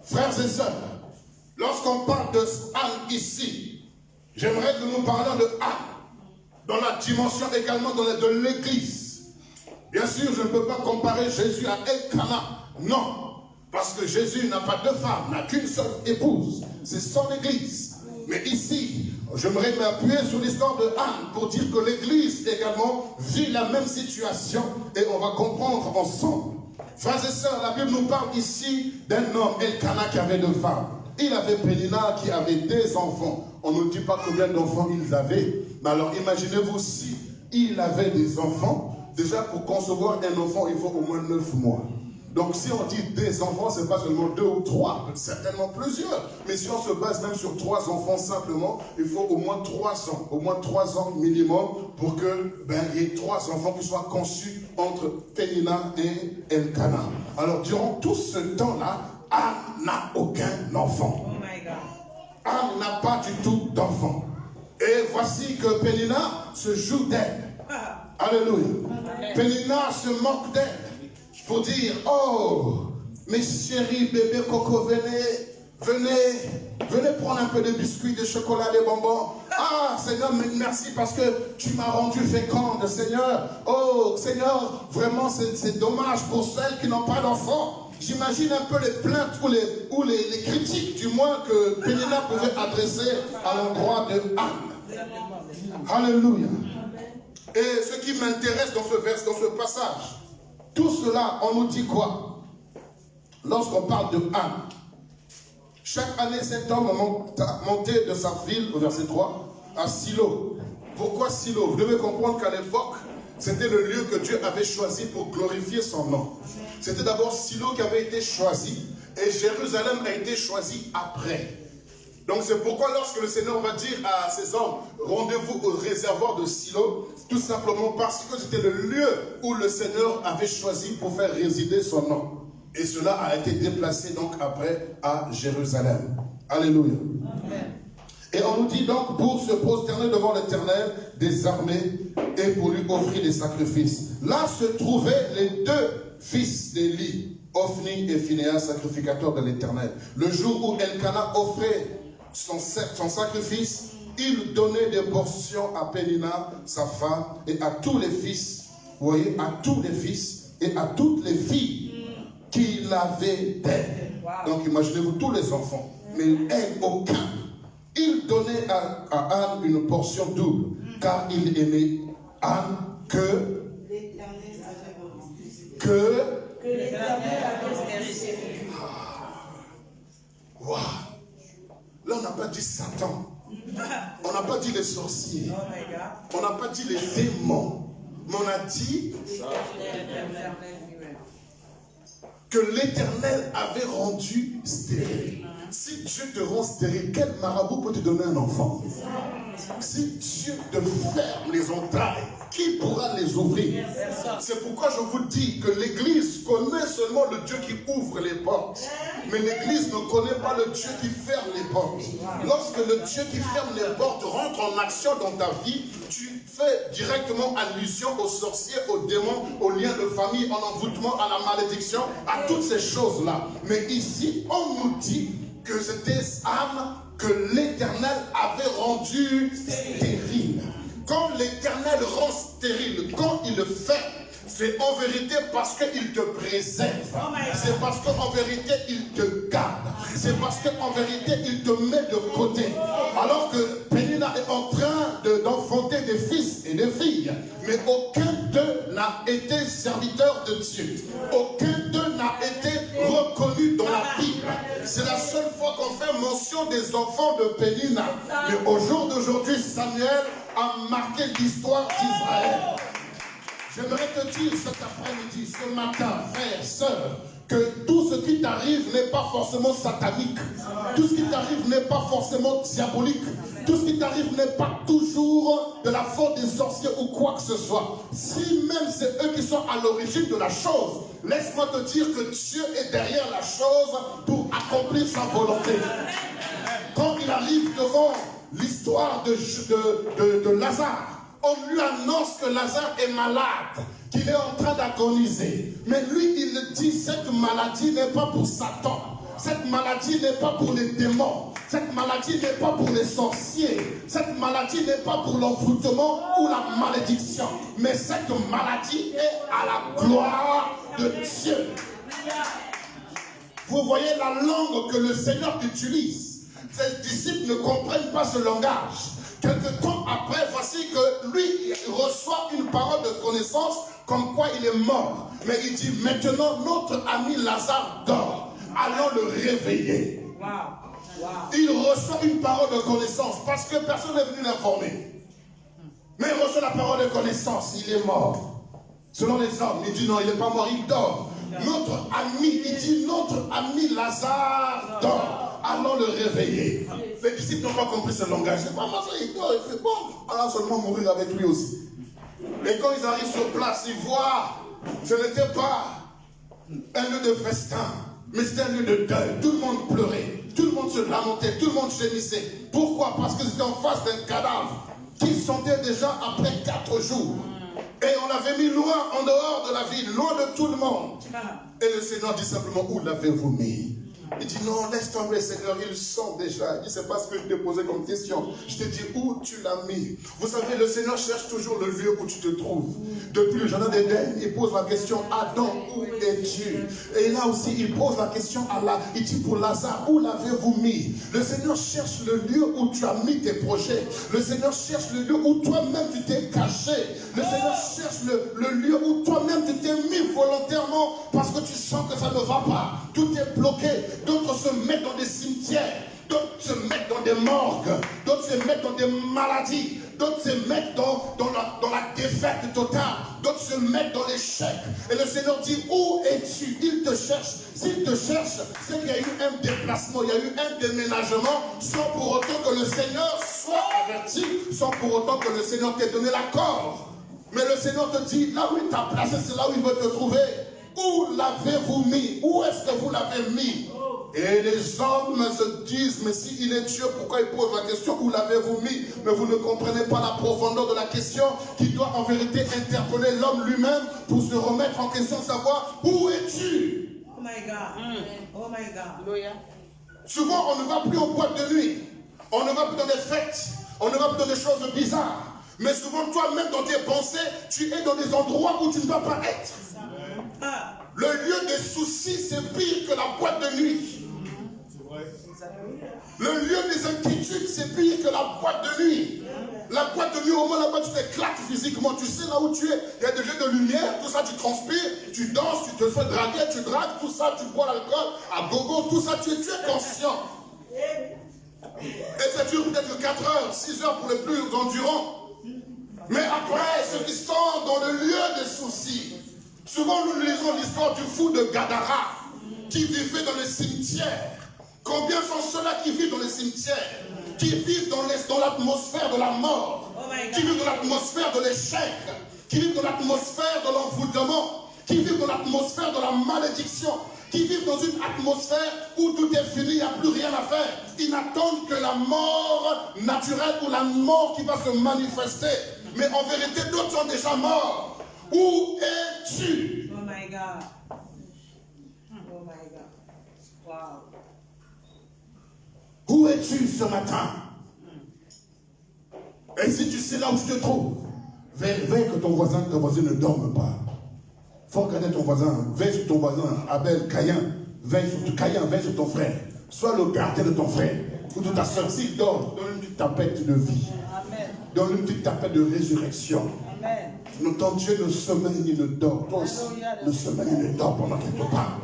Frères et sœurs, lorsqu'on parle de Anne ici, j'aimerais que nous parlions de Anne, dans la dimension également de l'église. Bien sûr, je ne peux pas comparer Jésus à Elkana, non. Parce que Jésus n'a pas de femme, n'a qu'une seule épouse. C'est son église. Mais ici, j'aimerais m'appuyer sur l'histoire de Anne pour dire que l'église également vit la même situation et on va comprendre ensemble. Frères et sœurs, la Bible nous parle ici d'un homme, Elkana, qui avait deux femmes. Il avait Pénina qui avait des enfants. On ne dit pas combien d'enfants ils avaient. Mais alors imaginez-vous si il avait des enfants. Déjà pour concevoir un enfant, il faut au moins 9 mois. Donc si on dit des enfants, ce n'est pas seulement 2 ou 3, certainement plusieurs. Mais si on se base même sur 3 enfants simplement, il faut au moins 3 ans, au moins 3 ans minimum pour que y ait 3 enfants qui soient conçus entre Pénina et Elkana. Alors durant tout ce temps-là, Anne n'a aucun enfant. Oh my God. Anne n'a pas du tout d'enfant. Et voici que Pénina se joue d'elle. Alléluia. Pénina se moque d'elle. Pour dire, oh, mes chéris, bébés, coco, venez prendre un peu de biscuits, de chocolat, des bonbons. Ah, Seigneur, merci parce que tu m'as rendu féconde, Seigneur. Oh, Seigneur, vraiment, c'est dommage pour celles qui n'ont pas d'enfants. J'imagine un peu les plaintes ou les critiques, du moins, que Pénina pouvait adresser à l'endroit de Anne. Alléluia. Et ce qui m'intéresse dans ce passage, tout cela, on nous dit quoi? Lorsqu'on parle de Anne, chaque année cet homme montait de sa ville, au verset 3, à Silo. Pourquoi Silo? Vous devez comprendre qu'à l'époque, c'était le lieu que Dieu avait choisi pour glorifier son nom. C'était d'abord Silo qui avait été choisi, et Jérusalem a été choisi après. Donc c'est pourquoi lorsque le Seigneur va dire à ses hommes, rendez-vous au réservoir de Silo, tout simplement parce que c'était le lieu où le Seigneur avait choisi pour faire résider son nom. Et cela a été déplacé donc après à Jérusalem. Alléluia. Amen. Et on nous dit donc pour se prosterner devant l'Éternel des armées et pour lui offrir des sacrifices. Là se trouvaient les 2 fils d'Élie, Ophni et Phinehas, sacrificateurs de l'Éternel. Le jour où Elkana offrait son sacrifice, il donnait des portions à Pénina, sa femme, et à tous les fils, vous voyez, à tous les fils et à toutes les filles qu'il avait d'elle. Donc imaginez-vous tous les enfants, mais elle aucun. Il donnait à Anne une portion double, car il aimait Anne que l'Éternel avait décidé. Wow. Là, on n'a pas dit Satan. On n'a n'a pas dit les sorciers. On n'a pas dit les démons. Mais on a dit que l'Éternel avait rendu stérile. Si Dieu te rend stérile, quel marabout peut te donner un enfant? Si Dieu te ferme les entrailles, qui pourra les ouvrir? C'est pourquoi je vous dis que l'Église connaît seulement le Dieu qui ouvre les portes. Mais l'Église ne connaît pas le Dieu qui ferme les portes. Lorsque le Dieu qui ferme les portes rentre en action dans ta vie, tu fais directement allusion aux sorciers, aux démons, aux liens de famille, en envoûtement, à la malédiction, à toutes ces choses-là. Mais ici, on nous dit que c'était âme que l'Éternel avait rendue stérile. Quand l'Éternel rend stérile, quand il le fait, c'est en vérité parce qu'il te préserve. C'est parce qu'en vérité, il te garde. C'est parce qu'en vérité, il te met de côté. Alors que Pénina est en train d'enfanter des fils et des filles. Mais aucun d'eux n'a été serviteur de Dieu. Aucun d'eux n'a été reconnu dans la Bible. C'est la seule fois qu'on fait mention des enfants de Pénina. Mais au jour d'aujourd'hui, Samuel a marqué l'histoire d'Israël. J'aimerais te dire cet après-midi, ce matin, frères, sœurs, que tout ce qui t'arrive n'est pas forcément satanique. Tout ce qui t'arrive n'est pas forcément diabolique. Tout ce qui t'arrive n'est pas toujours de la faute des sorciers ou quoi que ce soit. Si même c'est eux qui sont à l'origine de la chose, laisse-moi te dire que Dieu est derrière la chose pour accomplir sa volonté. Quand il arrive devant l'histoire de Lazare, on lui annonce que Lazare est malade, qu'il est en train d'agoniser. Mais lui, il dit, cette maladie n'est pas pour Satan. Cette maladie n'est pas pour les démons. Cette maladie n'est pas pour les sorciers. Cette maladie n'est pas pour l'envoûtement ou la malédiction. Mais cette maladie est à la gloire de Dieu. Vous voyez la langue que le Seigneur utilise. Ses disciples ne comprennent pas ce langage. Quelque temps après, voici que lui, il reçoit une parole de connaissance comme quoi il est mort. Mais il dit, maintenant, notre ami Lazare dort. Allons le réveiller. Il reçoit une parole de connaissance parce que personne n'est venu l'informer. Mais il reçoit la parole de connaissance, il est mort. Selon les hommes, il dit non, il n'est pas mort, il dort. Notre ami, il dit, notre ami Lazare dort. Allons le réveiller. Les disciples n'ont pas compris ce langage. C'est pas mal, il dort, il fait bon. Allons seulement mourir avec lui aussi. Et quand ils arrivent sur place, ils voient, ce n'était pas un lieu de festin, mais c'était un lieu de deuil. Tout le monde pleurait, tout le monde se lamentait, tout le monde gémissait. Pourquoi? Parce que c'était en face d'un cadavre qui sentait déjà après 4 jours. Et on l'avait mis loin, en dehors de la ville, loin de tout le monde. Et le Seigneur dit simplement, où l'avez-vous mis? Il dit, non, laisse tomber, Seigneur, il sent déjà. Il dit, c'est pas ce que je t'ai posé comme question. Je t'ai dit, où tu l'as mis? Vous savez, le Seigneur cherche toujours le lieu où tu te trouves. Depuis le jardin d'Éden, il pose la question, Adam, où es-tu? Et là aussi, il pose la question à Allah. Il dit, pour Lazare, où l'avez-vous mis? Le Seigneur cherche le lieu où tu as mis tes projets. Le Seigneur cherche le lieu où toi-même tu t'es caché. Le Seigneur cherche le lieu où toi-même tu t'es mis volontairement parce que tu sens que ça ne va pas. Tout est bloqué. D'autres se mettent dans des cimetières, d'autres se mettent dans des morgues, d'autres se mettent dans des maladies, d'autres se mettent dans la défaite totale, d'autres se mettent dans l'échec. Et le Seigneur dit, où es-tu? Il te cherche. S'il te cherche, c'est qu'il y a eu un déplacement, il y a eu un déménagement, sans pour autant que le Seigneur soit averti, sans pour autant que le Seigneur t'ait donné l'accord. Mais le Seigneur te dit, là où il t'a placé, c'est là où il veut te trouver. Où l'avez-vous mis? Où est-ce que vous l'avez mis? Et les hommes se disent, mais s'il est Dieu, pourquoi il pose la question, où l'avez-vous mis? Mais vous ne comprenez pas la profondeur de la question qui doit en vérité interpeller l'homme lui-même pour se remettre en question, savoir, où es-tu? Oh my God. Oh my God. Souvent, on ne va plus aux boîtes de nuit. On ne va plus dans les fêtes. On ne va plus dans des choses bizarres. Mais souvent, toi-même, dans tes pensées, tu es dans des endroits où tu ne dois pas être. Le lieu des soucis, c'est pire que la boîte de nuit. Le lieu des inquiétudes, c'est pire que la boîte de nuit. La boîte de nuit, au moins là-bas, tu t'éclates physiquement. Tu sais là où tu es. Il y a des jeux de lumière, tout ça, tu transpires, tu danses, tu te fais draguer, tu dragues, tout ça, tu bois l'alcool, à gogo, tout ça, tu es conscient. Et c'est dure peut-être 4 heures, 6 heures pour les plus endurants. Mais après, ceux qui sont dans le lieu des soucis, souvent nous lisons l'histoire du fou de Gadara qui vivait dans les cimetières. Combien sont ceux-là qui vivent dans les cimetières, qui vivent dans l'atmosphère de la mort, qui vivent dans l'atmosphère de l'échec, qui vivent dans l'atmosphère de l'envoûtement, qui vivent dans l'atmosphère de la malédiction, qui vivent dans une atmosphère où tout est fini, il n'y a plus rien à faire. Ils n'attendent que la mort naturelle ou la mort qui va se manifester. Mais en vérité, d'autres sont déjà morts. Où es-tu? Oh my God. Oh my God. Wow. Où es-tu ce matin? Et si tu sais là où tu te trouves, veille que ton voisin ne dorme pas. Faut regarder ton voisin, veille sur ton voisin, Abel, Caïn, veille sur ton frère. Sois le gardien de ton frère. Ou de ta soeur, s'il dort, donne une petite tapette de vie. Amen. Donne une petite tapette de résurrection. Amen. Ton Dieu ne sommeille ni ne dort. Toi aussi, ne sommeille ni ne dort pendant qu'il te parle.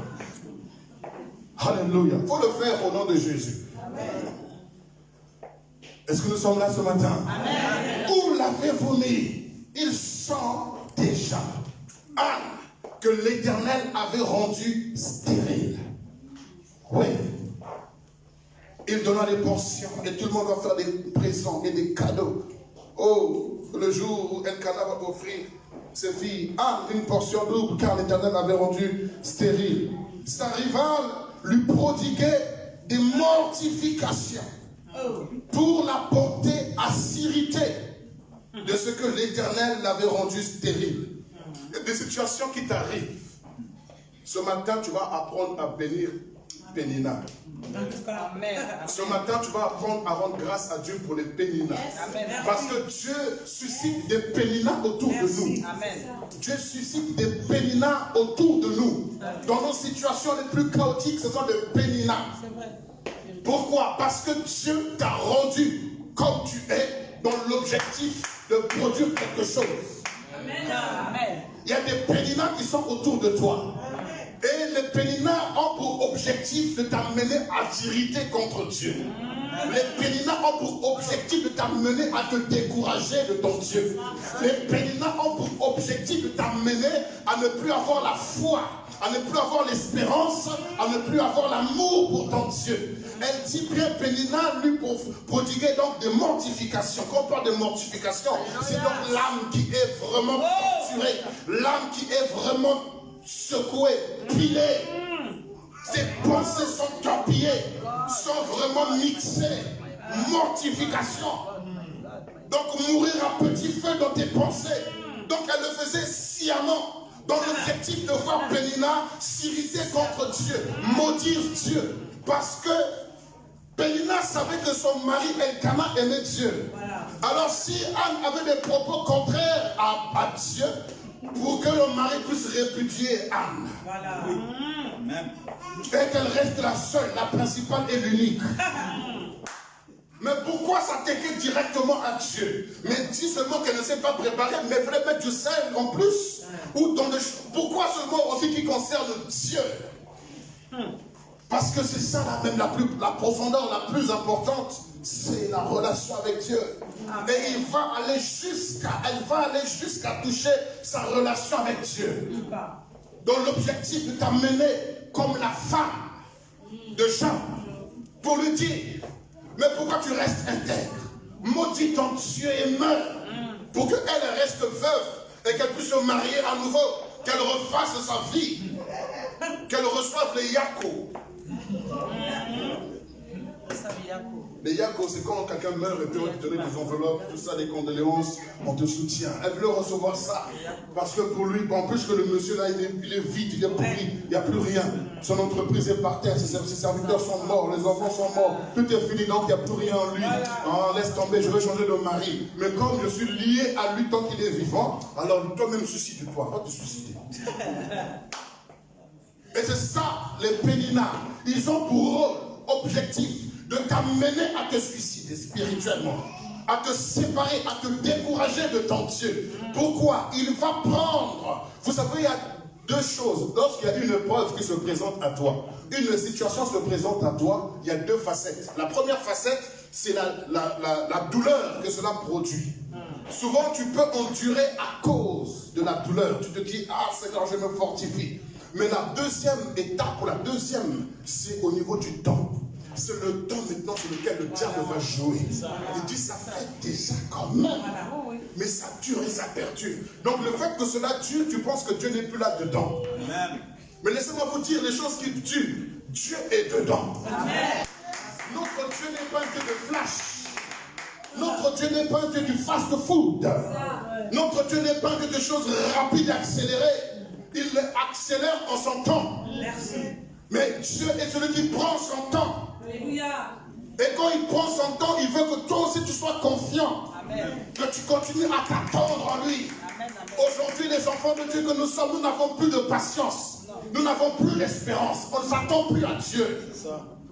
Alléluia. Il faut le faire au nom de Jésus. Amen. Est-ce que nous sommes là ce matin? Amen. Où l'avez-vous mis? Il sent déjà que l'Éternel avait rendu stérile. Oui. Il donna des portions et tout le monde va faire des présents et des cadeaux. Oh, le jour où Elkanah va offrir ses filles Anne une portion double car l'Éternel l'avait rendu stérile. Sa rivale lui prodiguait des mortifications pour la porter à s'irriter de ce que l'Éternel l'avait rendu stérile. Il y a des situations qui t'arrivent. Ce matin, tu vas apprendre à bénir Pénina. Amen. Ce matin, tu vas apprendre à rendre grâce à Dieu pour les Péninas. Amen. Parce que Dieu suscite des Péninas autour de nous. Amen. Dieu suscite des Péninas autour de nous. Dans nos situations les plus chaotiques, ce sont des Péninas. C'est vrai. Pourquoi? Parce que Dieu t'a rendu comme tu es dans l'objectif de produire quelque chose. Amen. Il y a des Péninas qui sont autour de toi. Et les Péninas ont pour objectif de t'amener à t'irriter contre Dieu. Les Péninas ont pour objectif de t'amener à te décourager de ton Dieu. Les Péninas ont pour objectif de t'amener à ne plus avoir la foi, à ne plus avoir l'espérance, à ne plus avoir l'amour pour ton Dieu. Elle dit bien, Pénina lui prodiguer donc des mortifications. Quand on parle de mortification, c'est donc l'âme qui est vraiment torturée, l'âme qui est vraiment secouée, pilée. Ses pensées sont torpillées, sont vraiment mixées. Mortification. Donc mourir à petit feu dans tes pensées. Donc elle le faisait sciemment, dans l'objectif de voir Pénina s'irriter contre Dieu, maudire Dieu. Parce que Pénina savait que son mari Elkanah aimait Dieu. Alors si Anne avait des propos contraires à Dieu, pour que le mari puisse répudier Anne. Voilà. Et qu'elle reste la seule, la principale et l'unique. Mais pourquoi s'attaquer directement à Dieu? Mais dis seulement qu'elle ne s'est pas préparée, mais voulait mettre du sel en plus. Ou dans pourquoi seulement aussi qui concerne Dieu? Parce que c'est ça même la profondeur la plus importante, c'est la relation avec Dieu. Et elle va aller jusqu'à toucher sa relation avec Dieu. Dans l'objectif de t'amener comme la femme de Jean, pour lui dire, mais pourquoi tu restes intègre? Maudis ton Dieu et meurs, pour qu'elle reste veuve et qu'elle puisse se marier à nouveau, qu'elle refasse sa vie, qu'elle reçoive les Yako. Les Yako, c'est quand quelqu'un meurt et puis on te donne des enveloppes, tout ça, des condoléances, on te soutient. Elle veut recevoir ça. Parce que pour lui, en plus que le monsieur là, il est vide, il est pourri, il n'y a plus rien. Son entreprise est par terre, ses serviteurs sont morts, les enfants sont morts, tout est fini, donc il n'y a plus rien en lui. Oh, laisse tomber, je vais changer de mari. Mais comme je suis lié à lui tant qu'il est vivant, alors toi-même suicide-toi, va te suicider. Et c'est ça, les Péninas. Ils ont pour objectif de t'amener à te suicider spirituellement, à te séparer, à te décourager de ton Dieu. Pourquoi? Il va prendre, vous savez, il y a deux choses. Lorsqu'il y a une épreuve qui se présente à toi, une situation se présente à toi, il y a deux facettes. La première facette, c'est la douleur que cela produit. Souvent, tu peux endurer à cause de la douleur. Tu te dis, ah Seigneur, je me fortifie. Mais la deuxième étape, ou la deuxième, c'est au niveau du temps. C'est le temps maintenant sur lequel le diable va jouer. Il dit, ça fait déjà quand même. Mais ça dure et ça perdure. Donc le fait que cela dure, tu penses que Dieu n'est plus là-dedans. Mais laissez-moi vous dire, les choses qui durent, Dieu est dedans. Amen. Notre Dieu n'est pas un Dieu de flash. Notre Dieu n'est pas un Dieu du fast-food. Notre Dieu n'est pas un Dieu de choses rapides et accélérées. Il accélère en son temps. Merci. Mais Dieu est celui qui prend son temps. Alléluia. Et quand il prend son temps, il veut que toi aussi tu sois confiant. Amen. Que tu continues à t'attendre en lui. Amen. Aujourd'hui, les enfants de Dieu que nous sommes, nous n'avons plus de patience. Non. Nous n'avons plus d'espérance. On ne s'attend plus à Dieu.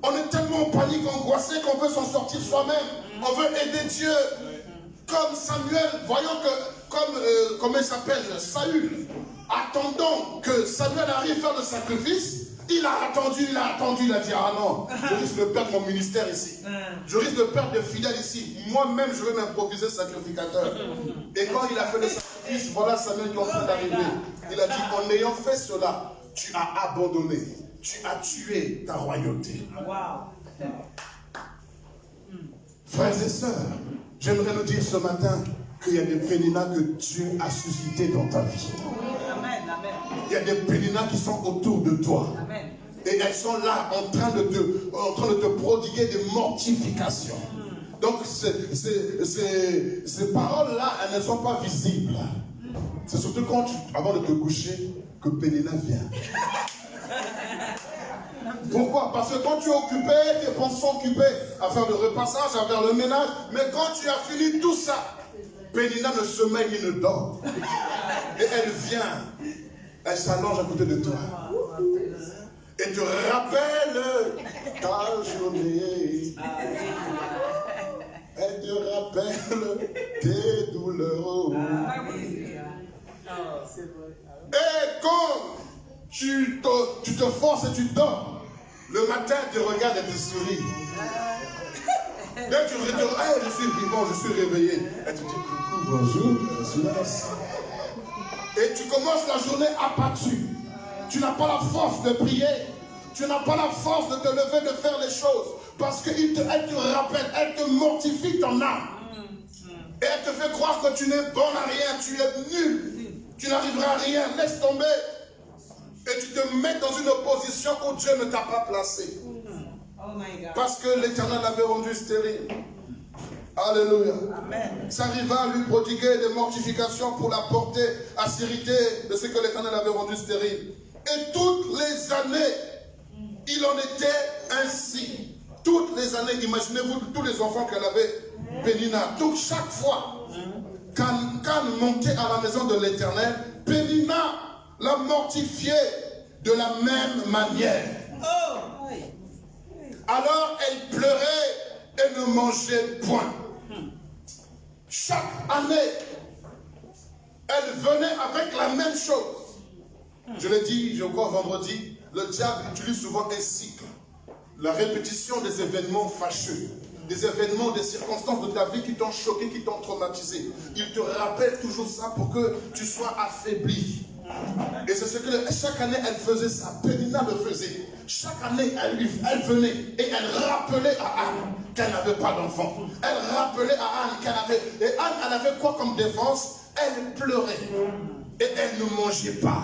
On est tellement en panique, angoissé qu'on veut s'en sortir soi-même. On veut aider Dieu. Comme Samuel, voyons que, comment il s'appelle, Saül, attendant que Samuel arrive faire le sacrifice, il a attendu, il a dit, ah non, je risque de perdre mon ministère ici. Je risque de perdre des fidèles ici. Moi-même, je vais m'improviser sacrificateur. Et quand il a fait le sacrifice, voilà Samuel qui est en train d'arriver. Il a dit, en ayant fait cela, tu as abandonné, tu as tué ta royauté. Wow. Frères et sœurs, j'aimerais nous dire ce matin qu'il y a des péninas que Dieu a suscités dans ta vie. Il y a des péninas qui sont autour de toi. Amen. Et elles sont là en train de te prodiguer des mortifications. Donc ces paroles-là, elles ne sont pas visibles. C'est surtout quand avant de te coucher que pénina vient. Pourquoi? Parce que quand tu es occupé, tes pensées sont occupées à faire le repassage, à faire le ménage. Mais quand tu as fini tout ça, pénina ne sommeille ni ne dort. Et elle vient. Elle s'allonge à côté de toi. Et te rappelle ta journée. Elle te rappelle tes douleurs. Et quand tu te forces et tu dors, le matin tu regardes et tu souris. Et tu te dis, hey, je suis vivant, je suis réveillé. Et tu te dis, coucou, bonjour, je suis là. Et tu commences la journée abattu. Tu n'as pas la force de prier. Tu n'as pas la force de te lever, de faire les choses. Parce qu'elle te rappelle, elle te mortifie ton âme. Et elle te fait croire que tu n'es bon à rien, tu es nul. Tu n'arriveras à rien, laisse tomber. Et tu te mets dans une opposition où Dieu ne t'a pas placé. Parce que l'Éternel l'avait rendu stérile. Alléluia. Amen. Ça arriva à lui prodiguer des mortifications pour la porter à s'irriter de ce que l'Éternel avait rendu stérile. Et toutes les années, il en était ainsi. Toutes les années, imaginez-vous tous les enfants qu'elle avait, Pénina. Donc chaque fois, quand elle montait à la maison de l'Éternel, Pénina la mortifiait de la même manière. Alors elle pleurait et ne mangeait point. Chaque année, elle venait avec la même chose. Je l'ai dit, je crois vendredi, le diable utilise souvent un cycle. La répétition des événements fâcheux, des événements, des circonstances de ta vie qui t'ont choqué, qui t'ont traumatisé. Il te rappelle toujours ça pour que tu sois affaibli. Et c'est ce que chaque année elle faisait ça. Pénina le faisait. Chaque année elle venait et elle rappelait à Anne qu'elle n'avait pas d'enfant. Elle rappelait à Anne qu'elle avait. Et Anne, elle avait quoi comme défense? Elle pleurait. Et elle ne mangeait pas.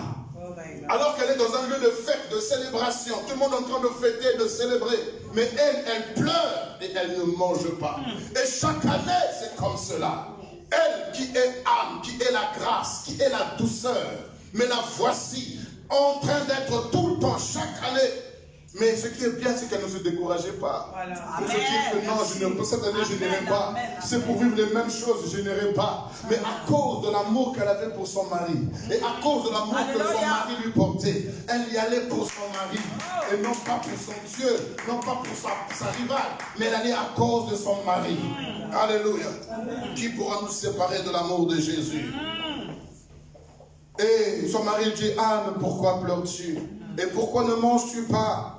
Alors qu'elle est dans un lieu de fête, de célébration. Tout le monde est en train de fêter, de célébrer. Mais elle pleure et elle ne mange pas. Et chaque année, c'est comme cela. Elle qui est âme, qui est la grâce, qui est la douceur. Mais la voici en train d'être tout le temps, chaque année. Mais ce qui est bien, c'est qu'elle ne se décourageait pas. Voilà. Pour se dire que non, cette année, je n'irai pas. C'est pour vivre les mêmes choses, je n'irai pas. Mais à cause de l'amour qu'elle avait pour son mari, et à cause de l'amour que son mari lui portait, elle y allait pour son mari. Et non pas pour son Dieu, non pas pour sa rivale, mais elle allait à cause de son mari. Alléluia. Qui pourra nous séparer de l'amour de Jésus? Et son mari dit, Anne, pourquoi pleures-tu? Et pourquoi ne manges-tu pas?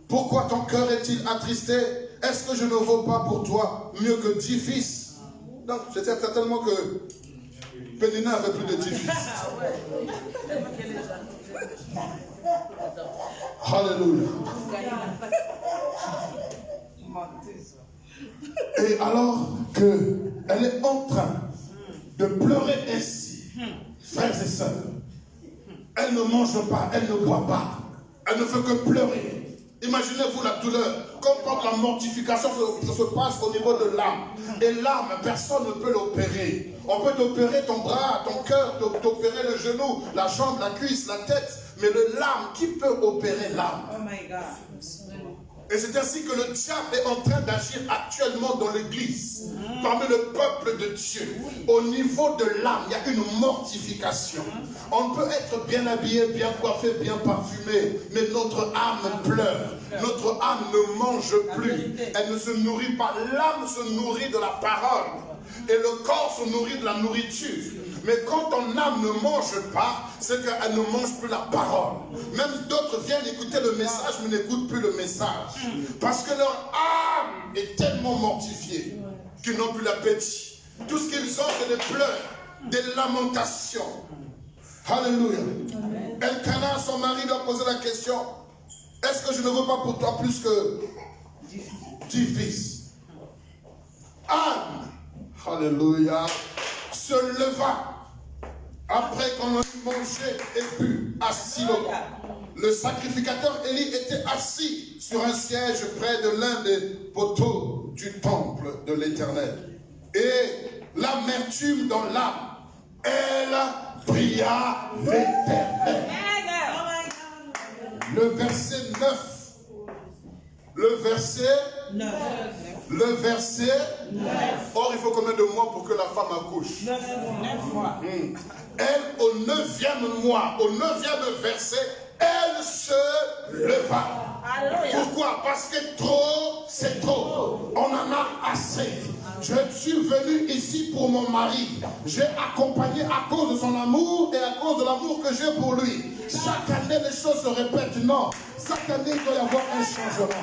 Pourquoi ton cœur est-il attristé? Est-ce que je ne vaux pas pour toi mieux que 10 fils? Donc, c'était certainement que Pénina avait plus de 10 fils. Alléluia. Et alors qu'elle est en train de pleurer ainsi, frères et sœurs, elle ne mange pas, elle ne boit pas, elle ne fait que pleurer. Imaginez-vous la douleur, comme quand la mortification se passe au niveau de l'âme. Et l'âme, personne ne peut l'opérer. On peut t'opérer ton bras, ton cœur, t'opérer le genou, la jambe, la cuisse, la tête. Mais l'âme, qui peut opérer l'âme? Oh my God. Et c'est ainsi que le diable est en train d'agir actuellement dans l'église, parmi le peuple de Dieu. Au niveau de l'âme, il y a une mortification. On peut être bien habillé, bien coiffé, bien parfumé, mais notre âme pleure. Notre âme ne mange plus. Elle ne se nourrit pas. L'âme se nourrit de la parole. Et le corps se nourrit de la nourriture. Mais quand ton âme ne mange pas, c'est qu'elle ne mange plus la parole. Même d'autres viennent écouter le message, mais n'écoutent plus le message. Parce que leur âme est tellement mortifiée qu'ils n'ont plus l'appétit. Tout ce qu'ils ont, c'est des pleurs, des lamentations. Alléluia. Elkanah, son mari, lui a posé la question, est-ce que je ne veux pas pour toi plus que 10 fils? Anne, alléluia, se leva. Après qu'on a mangé et bu à Silo, le sacrificateur Élie était assis sur un siège près de l'un des poteaux du temple de l'Éternel. Et l'amertume dans l'âme, elle pria l'Éternel. Le verset 9. Le verset 9. Le verset 9. Or, il faut combien de mois pour que la femme accouche? 9 mois. Elle, au 9e mois, au 9e verset, elle se leva. Alléluia. Pourquoi? Parce que trop, c'est trop. On en a assez. Je suis venu ici pour mon mari. J'ai accompagné à cause de son amour et à cause de l'amour que j'ai pour lui. Chaque année, les choses se répètent. Non. Chaque année, il doit y avoir un changement.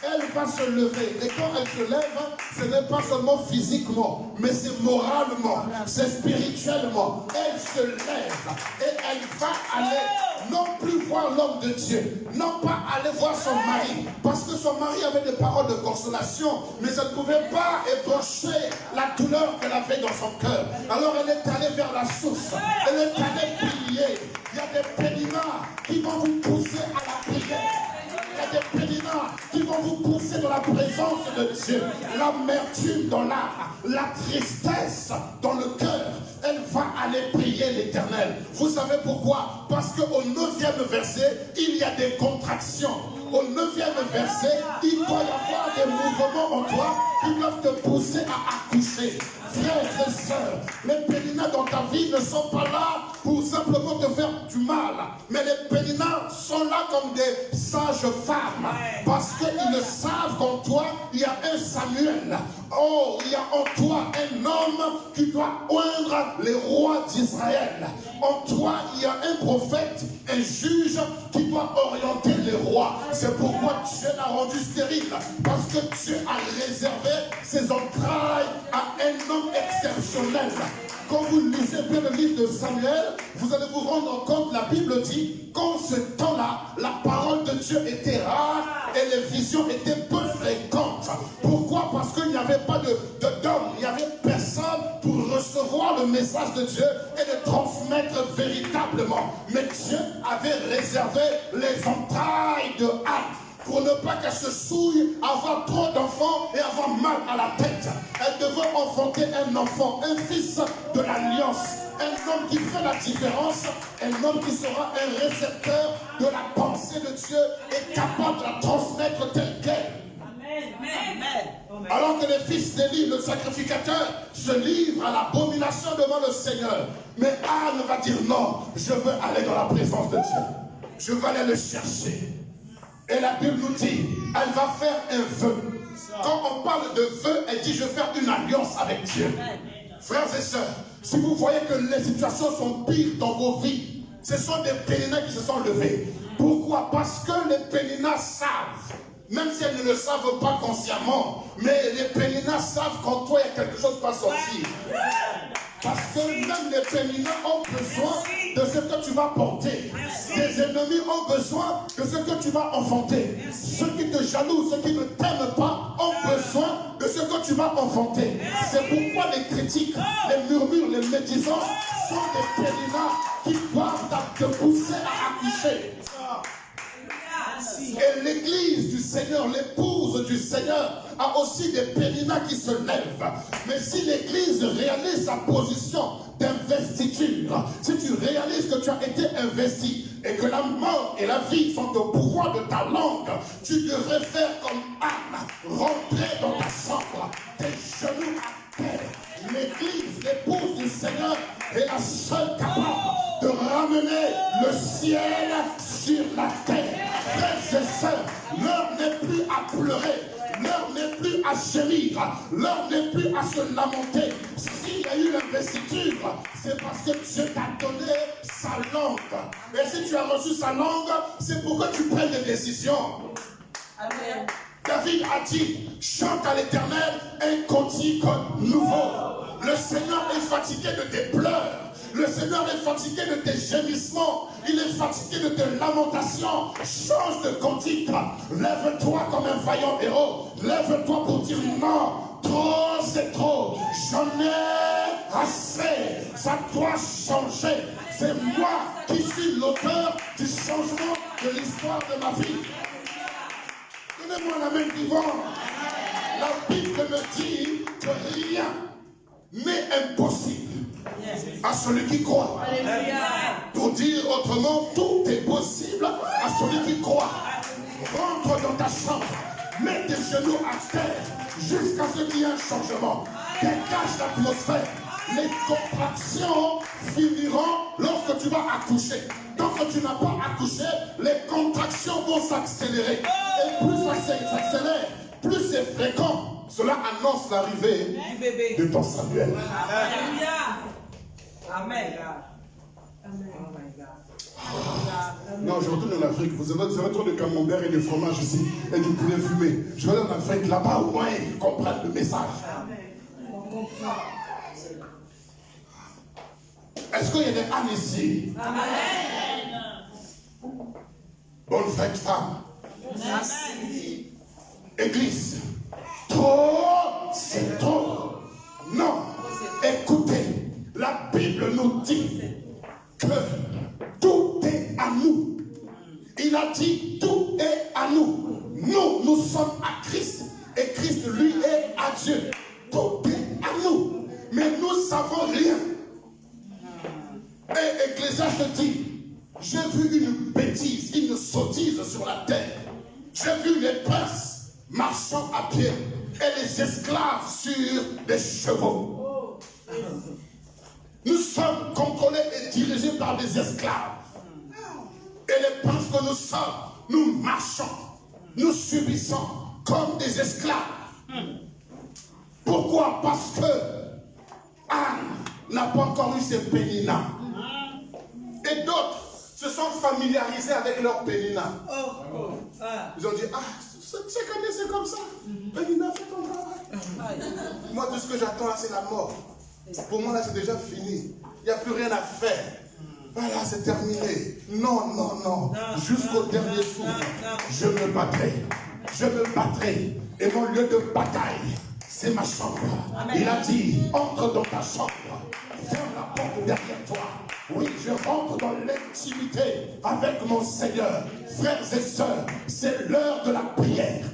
Elle va se lever. Et quand elle se lève, ce n'est pas seulement physiquement, mais c'est moralement, c'est spirituellement. Elle se lève et elle va aller non plus voir l'homme de Dieu, non pas aller voir son mari, parce que son mari avait des paroles de consolation, mais elle ne pouvait pas ébrancher la douleur qu'elle avait dans son cœur. Alors elle est allée vers la source, elle est allée prier. Il y a des péninas qui vont vous pousser à la prière. Il y a des péninas qui vont vous pousser dans la présence de Dieu. L'amertume dans l'âme, la tristesse dans le cœur. Elle va aller prier l'Éternel. Vous savez pourquoi? Parce qu'au 9e verset, il y a des contractions. Au 9e verset, il doit y avoir des mouvements en toi qui doivent te pousser à accoucher. Frères et sœurs, les péninas dans ta vie ne sont pas là pour simplement te faire du mal. Mais les péninas sont là comme des sages femmes. Parce qu'ils savent qu'en toi, il y a un Samuel. Oh, il y a en toi un homme qui doit oindre les rois d'Israël. En toi, il y a un prophète, un juge qui doit orienter les rois. C'est pourquoi Dieu l'a rendu stérile. Parce que Dieu a réservé ses entrailles à un homme exceptionnel. Quand vous lisez bien le livre de Samuel, vous allez vous rendre compte, la Bible dit qu'en ce temps-là, la parole de Dieu était rare et les visions étaient peu fréquentes. Pourquoi? Parce qu'il n'y avait pas d'homme, il n'y avait personne pour recevoir le message de Dieu et le transmettre véritablement. Mais Dieu avait réservé les entrailles de Anne pour ne pas qu'elle se souille, avoir trop d'enfants et avoir mal à la tête. Elle devait enfanter un enfant, un fils de l'alliance, un homme qui fait la différence, un homme qui sera un récepteur de la pensée de Dieu et capable de la transmettre telle qu'elle. Alors que les fils d'Élie, le sacrificateur, se livrent à l'abomination devant le Seigneur. Mais Anne va dire non, je veux aller dans la présence de Dieu. Je veux aller le chercher. Et la Bible nous dit, elle va faire un vœu. Quand on parle de vœu, elle dit, je vais faire une alliance avec Dieu. Frères et sœurs, Si vous voyez que les situations sont pires dans vos vies, ce sont des péninas qui se sont levés. Pourquoi? Parce que les péninas savent, même si elles ne le savent pas consciemment, mais les péninas savent qu'en toi il y a quelque chose qui va sortir. Parce que même les péninas ont besoin de ce que tu vas porter. Tes ennemis ont besoin de ce que tu vas enfanter. Ceux qui te jalousent, ceux qui ne t'aiment pas, ont besoin de ce que tu vas enfanter. C'est pourquoi les critiques, les murmures, les médisances sont des péninas qui doivent te pousser à accoucher. Et l'église du Seigneur, l'épouse du Seigneur, a aussi des péninas qui se lèvent. Mais si l'église réalise sa position d'investiture, si tu réalises que tu as été investi et que la mort et la vie sont au pouvoir de ta langue, tu devrais faire comme Anne, rentrer dans ta chambre, tes genoux à terre. L'église, l'épouse du Seigneur, est la seule capable de ramener le ciel sur la terre. Frères et sœurs, l'heure n'est plus à pleurer, l'heure n'est plus à gémir, l'heure n'est plus à se lamenter. S'il y a eu l'investiture, c'est parce que Dieu t'a donné sa langue. Et si tu as reçu sa langue, c'est pour que tu prennes des décisions. Amen. David a dit, chante à l'Éternel un cantique nouveau. Le Seigneur est fatigué de tes pleurs. Le Seigneur est fatigué de tes gémissements. Il est fatigué de tes lamentations. Change de cantique. Lève-toi comme un vaillant héros. Lève-toi pour dire non. Trop, c'est trop. J'en ai assez. Ça doit changer. C'est moi qui suis l'auteur du changement de l'histoire de ma vie. Donnez-moi la main vivante. La Bible me dit que rien n'est impossible à celui qui croit. Pour dire autrement, tout est possible à celui qui croit. Rentre dans ta chambre, mets tes genoux à terre jusqu'à ce qu'il y ait un changement. Dégage l'atmosphère. Les contractions finiront lorsque tu vas accoucher. Tant que tu n'as pas accouché, les contractions vont s'accélérer. Et plus ça s'accélère, plus c'est fréquent. Cela annonce l'arrivée de ton Samuel. Alléluia. Amen. Oh my God. Non, je retourne en Afrique. Vous avez trop de camembert et de fromage ici et du poulet fumé. Je vais aller en Afrique là-bas au moins ils comprennent le message. Est-ce qu'il y a des âmes ici? Amen. Bonne fête, femme. Merci. Église. Trop, c'est trop. Non. Écoutez, la Bible nous dit que tout est à nous. Il a dit tout est à nous. Nous sommes à Christ. Et Christ, lui, est à Dieu. Tout est à nous. Mais nous ne savons rien. Et Ecclésiaste dit, j'ai vu une bêtise, une sottise sur la terre. J'ai vu les princes marchant à pied et les esclaves sur des chevaux. Nous sommes contrôlés et dirigés par des esclaves. Et les princes que nous sommes, nous marchons, nous subissons comme des esclaves. Pourquoi? Parce que Anne n'a pas encore eu ses péninas. Et d'autres se sont familiarisés avec leur pénina. Ils ont dit, ah, chaque année c'est comme ça. Pénina fait ton travail. Moi, tout ce que j'attends là, c'est la mort. Pour moi, là, c'est déjà fini. Il n'y a plus rien à faire. Voilà, c'est terminé. Non, non, non. Jusqu'au dernier souffle, je me battrai. Je me battrai. Et mon lieu de bataille, c'est ma chambre. Il a dit, entre dans ta chambre. Ferme la porte derrière toi. Oui, je rentre dans l'intimité avec mon Seigneur. Frères et sœurs, c'est l'heure de la prière.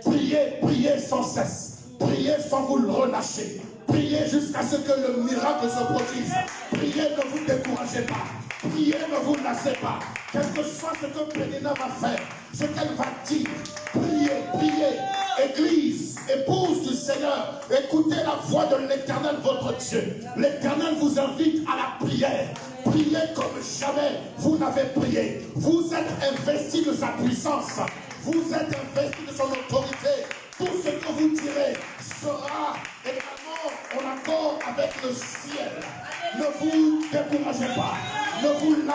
Priez, priez sans cesse. Priez sans vous le relâcher. Priez jusqu'à ce que le miracle se produise. Priez, ne vous découragez pas. Priez, ne vous lassez pas. Quel que soit ce que Pénina va faire, ce qu'elle va dire, priez, priez. Église, épouse du Seigneur, écoutez la voix de l'Éternel, votre Dieu. L'Éternel vous invite à la prière. Priez comme jamais vous n'avez prié. Vous êtes investi de sa puissance. Vous êtes investi de son autorité. Tout ce que vous direz sera également en accord avec le ciel.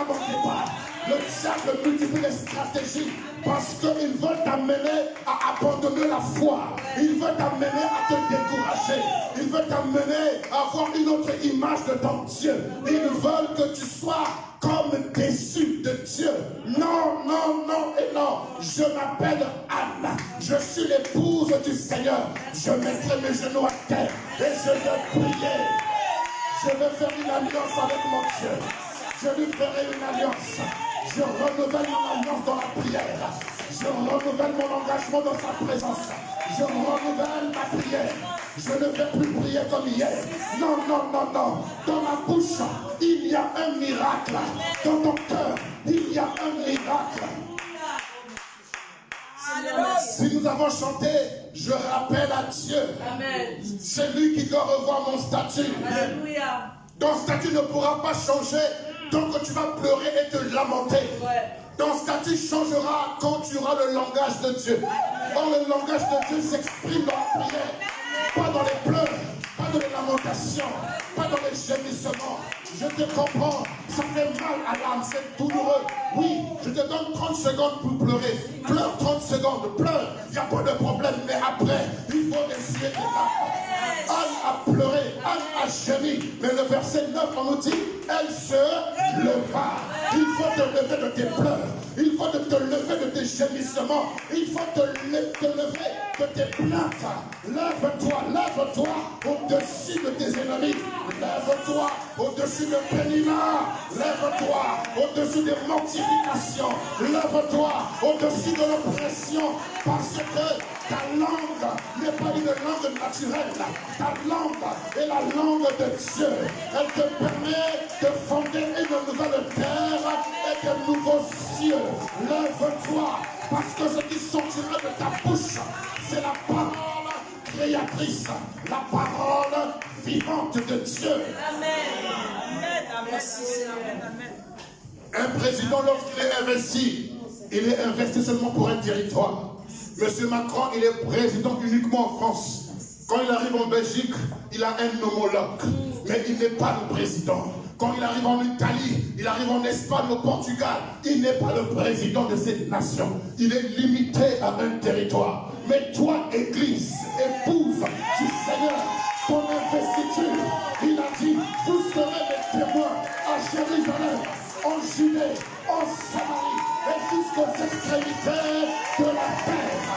lamentais pas. Le diable multiplie les stratégies parce qu'il veut t'amener à abandonner la foi. Il veut t'amener à te décourager. Il veut t'amener à avoir une autre image de ton Dieu. Ils veulent que tu sois comme déçu de Dieu. Non, non, non et non. Je m'appelle Anne. Je suis l'épouse du Seigneur. Je mettrai mes genoux à terre et je vais prier. Je vais faire une alliance avec mon Dieu. Je lui ferai une alliance. Je renouvelle mon alliance dans la prière. Je renouvelle mon engagement dans sa présence. Je renouvelle ma prière. Je ne vais plus prier comme hier. Non, non, non, non. Dans ma bouche, il y a un miracle. Dans ton cœur, il y a un miracle. Si nous avons chanté, je rappelle à Dieu. Amen. C'est lui qui doit revoir mon statut. Alléluia. Ton statut ne pourra pas changer tant que tu vas pleurer et te lamenter. Ouais. Ton statut changera quand tu auras le langage de Dieu. Or, le langage de Dieu s'exprime dans la prière, pas dans les pleurs, pas dans les lamentations, pas dans les gémissements. Je te comprends, ça fait mal à l'âme, c'est douloureux. Oui, je te donne 30 secondes pour pleurer. Pleure 30 secondes, pleure, il n'y a pas de problème, mais après, il faut essuyer tes larmes. Anne a pleuré, Anne a gémi, mais le verset 9, on nous dit, elle se leva. Il faut te lever de tes pleurs, il faut te lever de tes gémissements, il faut te lever de tes plaintes. Lève-toi, lève-toi au-dessus de tes ennemis. Lève-toi au-dessus de Pénina. Lève-toi au-dessus des mortifications. Lève-toi au-dessus de l'oppression. Parce que ta langue n'est pas une langue naturelle. Ta langue est la langue de Dieu. Elle te permet de fonder une nouvelle terre et de nouveaux cieux. Lève-toi, parce que ce qui sortira de ta bouche, c'est la parole créatrice, la parole vivante de Dieu. Amen. Amen. Merci Seigneur. Amen. Un président, lorsqu'il est investi, il est investi seulement pour un territoire. Monsieur Macron, il est président uniquement en France. Quand il arrive en Belgique, il a un homologue. Mais il n'est pas le président. Quand il arrive en Italie, il arrive en Espagne, au Portugal, il n'est pas le président de cette nation. Il est limité à un territoire. Mais toi, Église, épouse du Seigneur, ton investiture, il a dit, vous serez mes témoins à Jérusalem, en Judée, en Samarie, et jusqu'aux extrémités de la terre.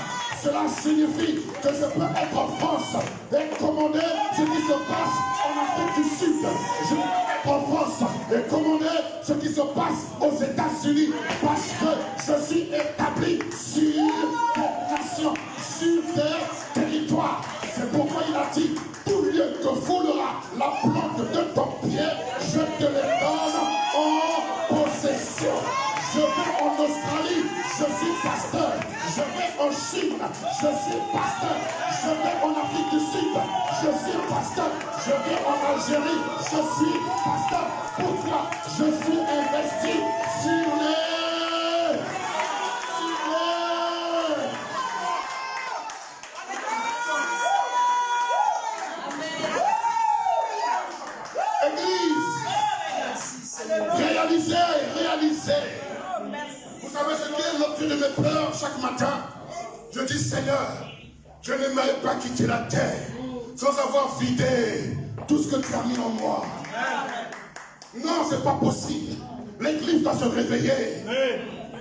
Cela signifie que je peux être en France et commander ce qui se passe en Afrique du Sud. Je peux être en France et commander ce qui se passe aux États-Unis parce que je suis établi sur des nations, sur des territoires. C'est pourquoi il a dit, tout lieu que foulera la plante de ton pied, je te les donne en possession. Je vais en Australie, je suis pasteur. Je vais en Chine, je suis pasteur. Je vais en Afrique du Sud, je suis pasteur. Je vais en Algérie, je suis pasteur. Pourquoi? Je suis investi sur les... Église, réalisez. Vous savez ce qui est l'objet de mes pleurs chaque matin? Je dis, Seigneur, je n'aimerais pas quitter la terre sans avoir vidé tout ce que tu as mis en moi. Non, c'est pas possible. L'église doit se réveiller.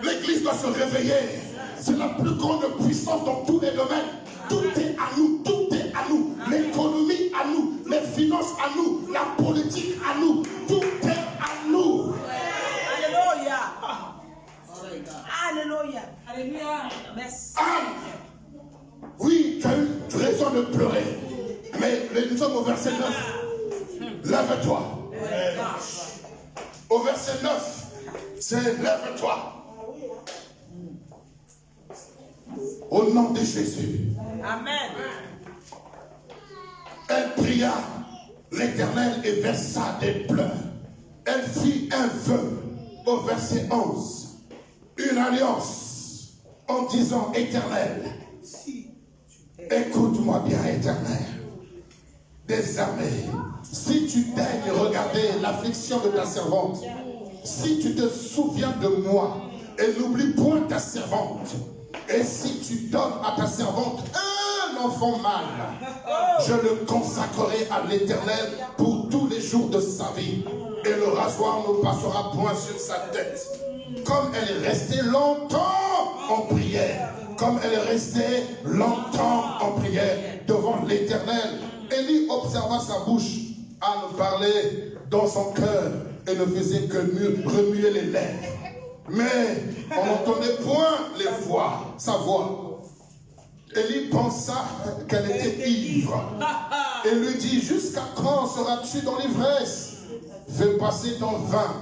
L'église doit se réveiller. C'est la plus grande puissance dans tous les domaines. Tout est à nous, tout est à nous. L'économie à nous, les finances à nous, la politique à nous. Tout est à nous. Alléluia. Alléluia. Alléluia. Merci. Oui, tu as eu raison de pleurer. Mais nous sommes au verset 9. Lève-toi. Au verset 9, c'est lève-toi. Au nom de Jésus. Amen. Elle pria l'Éternel et versa des pleurs. Elle fit un vœu au verset 11. Une alliance en disant, Éternel, écoute-moi bien, Éternel, des armées, si tu daignes regarder l'affliction de ta servante si tu te souviens de moi et n'oublie point ta servante, et si tu donnes à ta servante un enfant mâle, je le consacrerai à l'Éternel pour tous les jours de sa vie, et le rasoir ne passera point sur sa tête. Comme elle est restée longtemps en prière, comme elle est restée longtemps en prière devant l'Éternel, Élie observa sa bouche à ne parler dans son cœur et ne faisait que remuer les lèvres. Mais on n'entendait point sa voix. Élie pensa qu'elle était ivre et lui dit: jusqu'à quand seras-tu dans l'ivresse? Fais passer ton vin.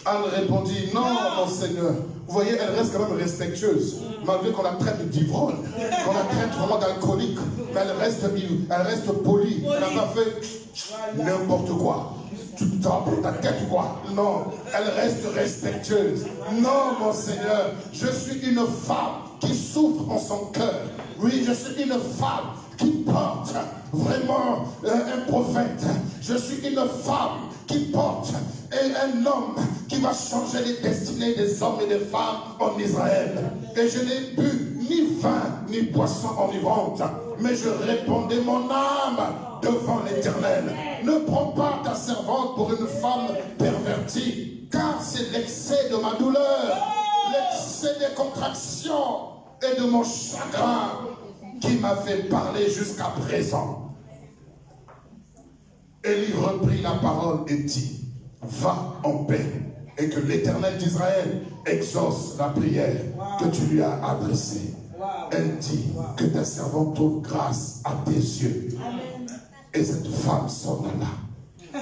Elle répondit: non, mon Seigneur. Vous voyez, elle reste quand même respectueuse, malgré qu'on la traite d'ivrogne, qu'on la traite vraiment d'alcoolique, mais elle reste polie. Elle n'a pas fait n'importe quoi. Tu te tapes ta tête ou quoi? Non, elle reste respectueuse. Non, mon Seigneur, je suis une femme qui souffre en son cœur. Oui, je suis une femme qui porte vraiment un prophète. Je suis une femme qui porte un homme qui va changer les destinées des hommes et des femmes en Israël. Et je n'ai bu ni vin ni boisson enivrante, mais je répandais mon âme devant l'Éternel. Ne prends pas ta servante pour une femme pervertie, car c'est l'excès de ma douleur, l'excès des contractions et de mon chagrin qui m'a fait parler jusqu'à présent. Élie reprit la parole et dit: va en paix, et que l'Éternel d'Israël exauce la prière que tu lui as adressée. Elle dit: que ta servante trouve grâce à tes yeux. Et cette femme s'en alla.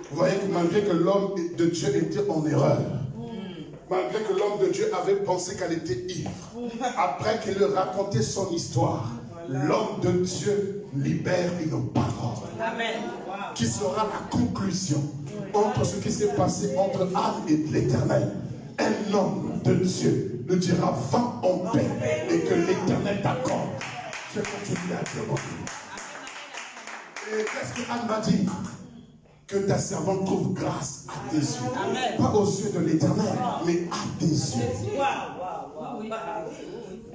Vous voyez que malgré que l'homme de Dieu était en erreur, malgré que l'homme de Dieu avait pensé qu'elle était ivre, après qu'il lui racontait son histoire, l'homme de Dieu libère une parole. Amen. Qui sera la conclusion entre ce qui s'est passé entre Anne et l'Éternel. Un homme de Dieu lui dira: va en paix, et que l'Éternel t'accorde ce que tu lui as demandé. Et qu'est-ce que Anne va dire? Que ta servante trouve grâce à tes yeux. Amen. Pas aux yeux de l'Éternel, mais à tes yeux.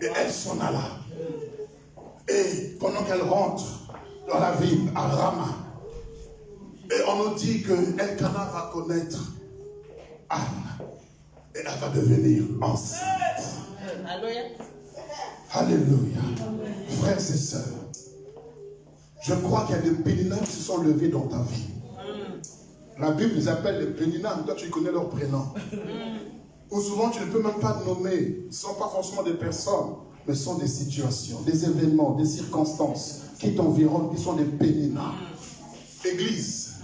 Et elle s'en alla. Et pendant qu'elle rentre dans la ville, à Rama, et on nous dit que Elkana va connaître Anne. Et elle va devenir enceinte. Alléluia. Alléluia. Frères et sœurs, je crois qu'il y a des péninins qui se sont levés dans ta vie. La Bible les appelle les péninins, toi tu connais leur prénom. Ou souvent tu ne peux même pas nommer, ce ne sont pas forcément des personnes, mais ce sont des situations, des événements, des circonstances qui t'environnent, qui sont des péninins. Église,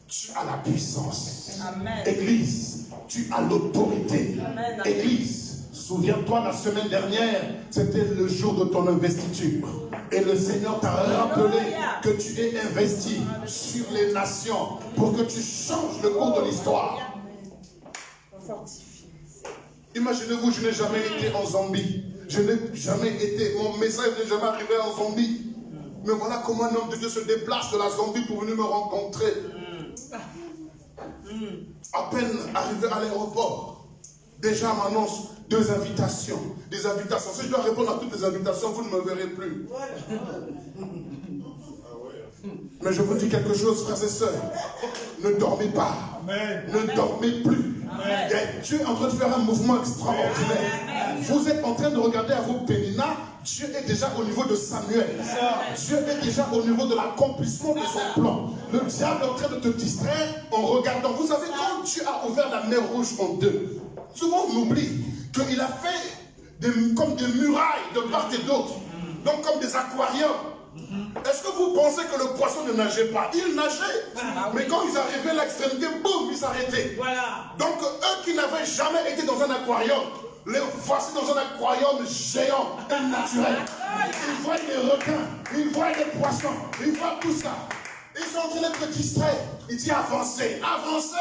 tu as la puissance. Amen. Église, tu as l'autorité. Église, souviens-toi, la semaine dernière, c'était le jour de ton investiture. Et le Seigneur t'a rappelé que tu es investi sur les nations pour que tu changes le cours de l'histoire. Imaginez-vous, je n'ai jamais été en Zambie. Je n'ai jamais été, mon message n'est jamais arrivé en Zambie. Mais voilà comment un homme de Dieu se déplace de la Zambie pour venir me rencontrer. À peine arrivé à l'aéroport, déjà on m'annonce 2 invitations. Des invitations. Si je dois répondre à toutes les invitations, vous ne me verrez plus. Mais je vous dis quelque chose, frères et sœurs. Ne dormez pas. Amen. Ne dormez plus. Amen. Et Dieu est en train de faire un mouvement extraordinaire. Vous êtes en train de regarder à vos Pénina. Dieu est déjà au niveau de Samuel. Dieu est déjà au niveau de l'accomplissement de son plan. Le diable est en train de te distraire en regardant. Vous savez, quand Dieu a ouvert la mer Rouge en deux, souvent on oublie qu'il a fait comme des murailles de part et d'autre. Donc comme des aquariums. Est-ce que vous pensez que le poisson ne nageait pas? Il nageait. Mais quand ils arrivaient à l'extrémité, boum, ils s'arrêtaient. Voilà. Donc eux qui n'avaient jamais été dans un aquarium, les voici dans un aquarium géant, un naturel. Ils voient des requins, ils voient des poissons, ils voient tout ça. Ils sont en train d'être distraits. Il dit avancez, avancez.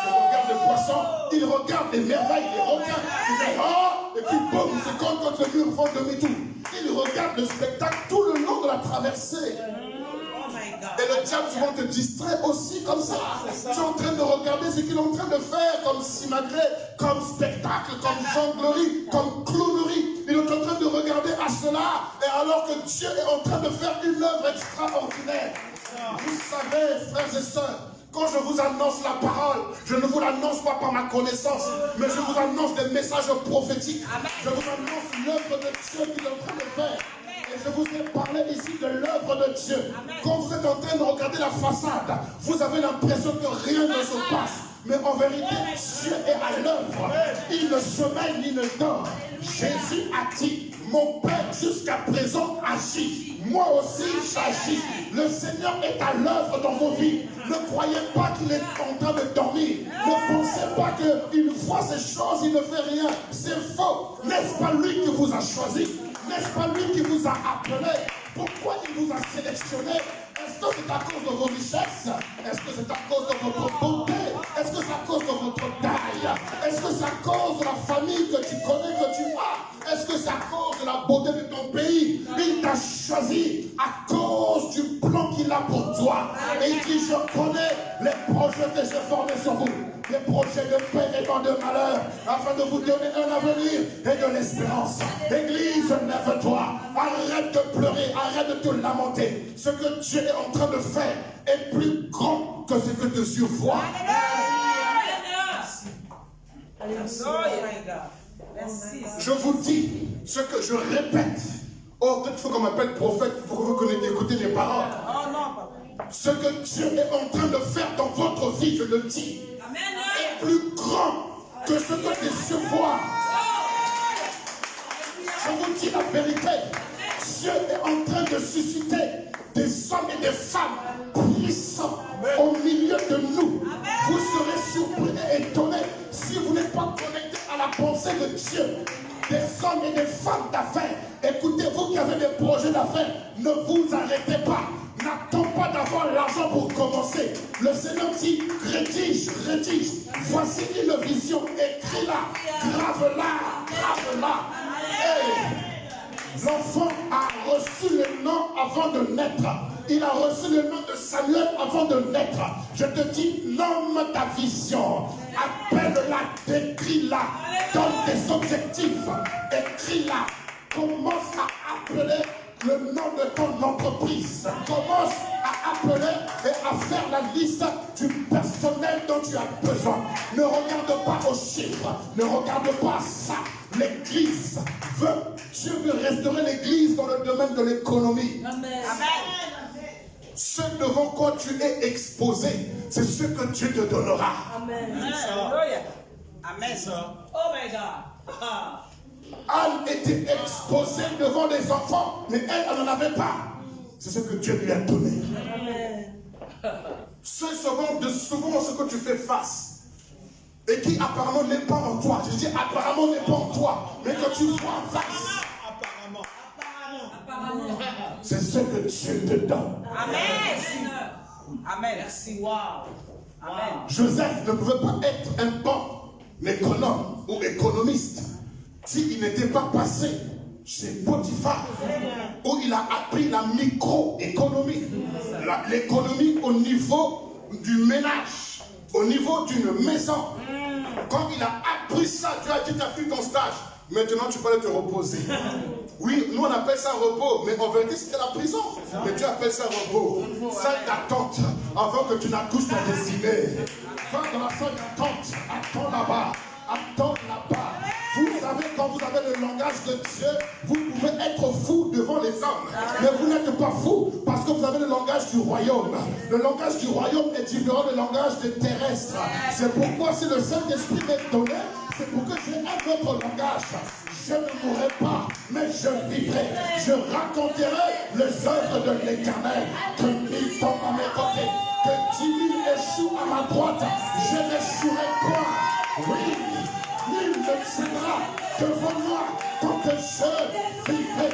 Ils regardent les poissons, ils regardent les merveilles, les requins. Ils disent oh, et puis boum, ils se collent contre le mur, font demi-tour. Ils regardent le spectacle tout le long de la traversée. Oh my Et le diable souvent te distrait aussi comme ça. Tu es en train de regarder ce qu'il est en train de faire comme simagrée, comme spectacle, comme jonglerie, comme clownerie. Il est en train de regarder à cela. Et alors que Dieu est en train de faire une œuvre extraordinaire. Vous savez, frères et sœurs, quand je vous annonce la parole, je ne vous l'annonce pas par ma connaissance, mais je vous annonce des messages prophétiques. Je vous annonce l'œuvre de Dieu qu'il est en train de faire. Et je vous ai parlé ici de l'œuvre de Dieu. Quand vous êtes en train de regarder la façade, vous avez l'impression que rien ne se passe. Mais en vérité, Dieu est à l'œuvre. Il ne sommeille ni ne dort. Jésus a dit, mon Père jusqu'à présent agit. Moi aussi j'agis. Le Seigneur est à l'œuvre dans vos vies. Ne croyez pas qu'il est en train de dormir. Ne pensez pas qu'il voit ces choses, il ne fait rien. C'est faux. N'est-ce pas lui qui vous a choisi? N'est-ce pas lui qui vous a appelé? Pourquoi il vous a sélectionné? Est-ce que c'est à cause de vos richesses? Est-ce que c'est à cause de votre beauté? Est-ce que c'est à cause de votre taille? Est-ce que c'est à cause de la famille que tu connais, que tu as? Est-ce que c'est à cause de la beauté de ton pays? Il t'a choisi à cause du plan qu'il a pour toi. Et il dit, je connais les projets que j'ai formés sur vous. Des projets de paix et pas de malheur, afin de vous donner un avenir et de l'espérance. Église, lève-toi. Arrête de pleurer, arrête de te lamenter. Ce que Dieu est en train de faire est plus grand que ce que tes yeux voient. Je vous dis ce que je répète. Oh, peut-être qu'il faut qu'on m'appelle prophète pour que vous connaissiez écouter mes paroles. Ce que Dieu est en train de faire dans votre vie, je le dis, est plus grand que ce que tes yeux voient. Je vous dis la vérité. Dieu est en train de susciter des hommes et des femmes puissants au milieu de nous. Vous serez surpris et étonnés si vous n'êtes pas connectés à la pensée de Dieu. Des hommes et des femmes d'affaires. Écoutez, vous qui avez des projets d'affaires, ne vous arrêtez pas. N'attends pas d'avoir l'argent pour commencer. Le Seigneur dit, rédige. Voici une vision, écris-la, grave-la. Hey. L'enfant a reçu le nom avant de naître. Il a reçu le nom de Samuel avant de naître. Je te dis, nomme ta vision. Appelle-la, décris-la. Donne tes objectifs. Écris-la. Commence à appeler le nom de ton entreprise. Commence à appeler et à faire la liste du personnel dont tu as besoin. Ne regarde pas aux chiffres. Ne regarde pas à ça. L'église veut, Dieu veut restaurer l'église dans le domaine de l'économie. Amen. Ce devant quoi tu es exposé, c'est ce que Dieu te donnera. Amen. Amen. Oh my God. Anne était exposée devant les enfants, mais elle n'en avait pas. C'est ce que Dieu lui a donné. Amen. C'est souvent ce que tu fais face et qui apparemment n'est pas en toi. Je dis apparemment n'est pas en toi, mais que tu vois en face. Apparemment. C'est ce que Dieu te donne. Amen. Amen. Merci. Wow. Amen. Joseph ne pouvait pas être un bon économe ou économiste s'il n'était pas passé chez Potiphar, où il a appris la microéconomie, l'économie au niveau du ménage, au niveau d'une maison. Quand il a appris ça, Dieu a dit, tu as fait ton stage. Maintenant, tu peux aller te reposer. Oui, nous on appelle ça repos, mais en vérité c'était la prison. Mais Dieu appelle ça repos. Salle d'attente, avant que tu n'accouches ton destinée. Va dans la salle d'attente, attends là-bas. Attends là-bas. Vous savez, quand vous avez le langage de Dieu, vous pouvez être fou devant les hommes. Mais vous n'êtes pas fou parce que vous avez le langage du royaume. Le langage du royaume est différent du langage des terrestres. C'est pourquoi si le Saint-Esprit m'est donné, c'est pour que j'ai un autre langage. Je ne mourrai pas, mais je vivrai. Je raconterai les œuvres de l'Éternel. Que 1000 tombent à mes côtés, que 10 000 échouent à ma droite. Je n'échouerai pas. Oui, nul ne tiendra devant moi tant que je vivrai.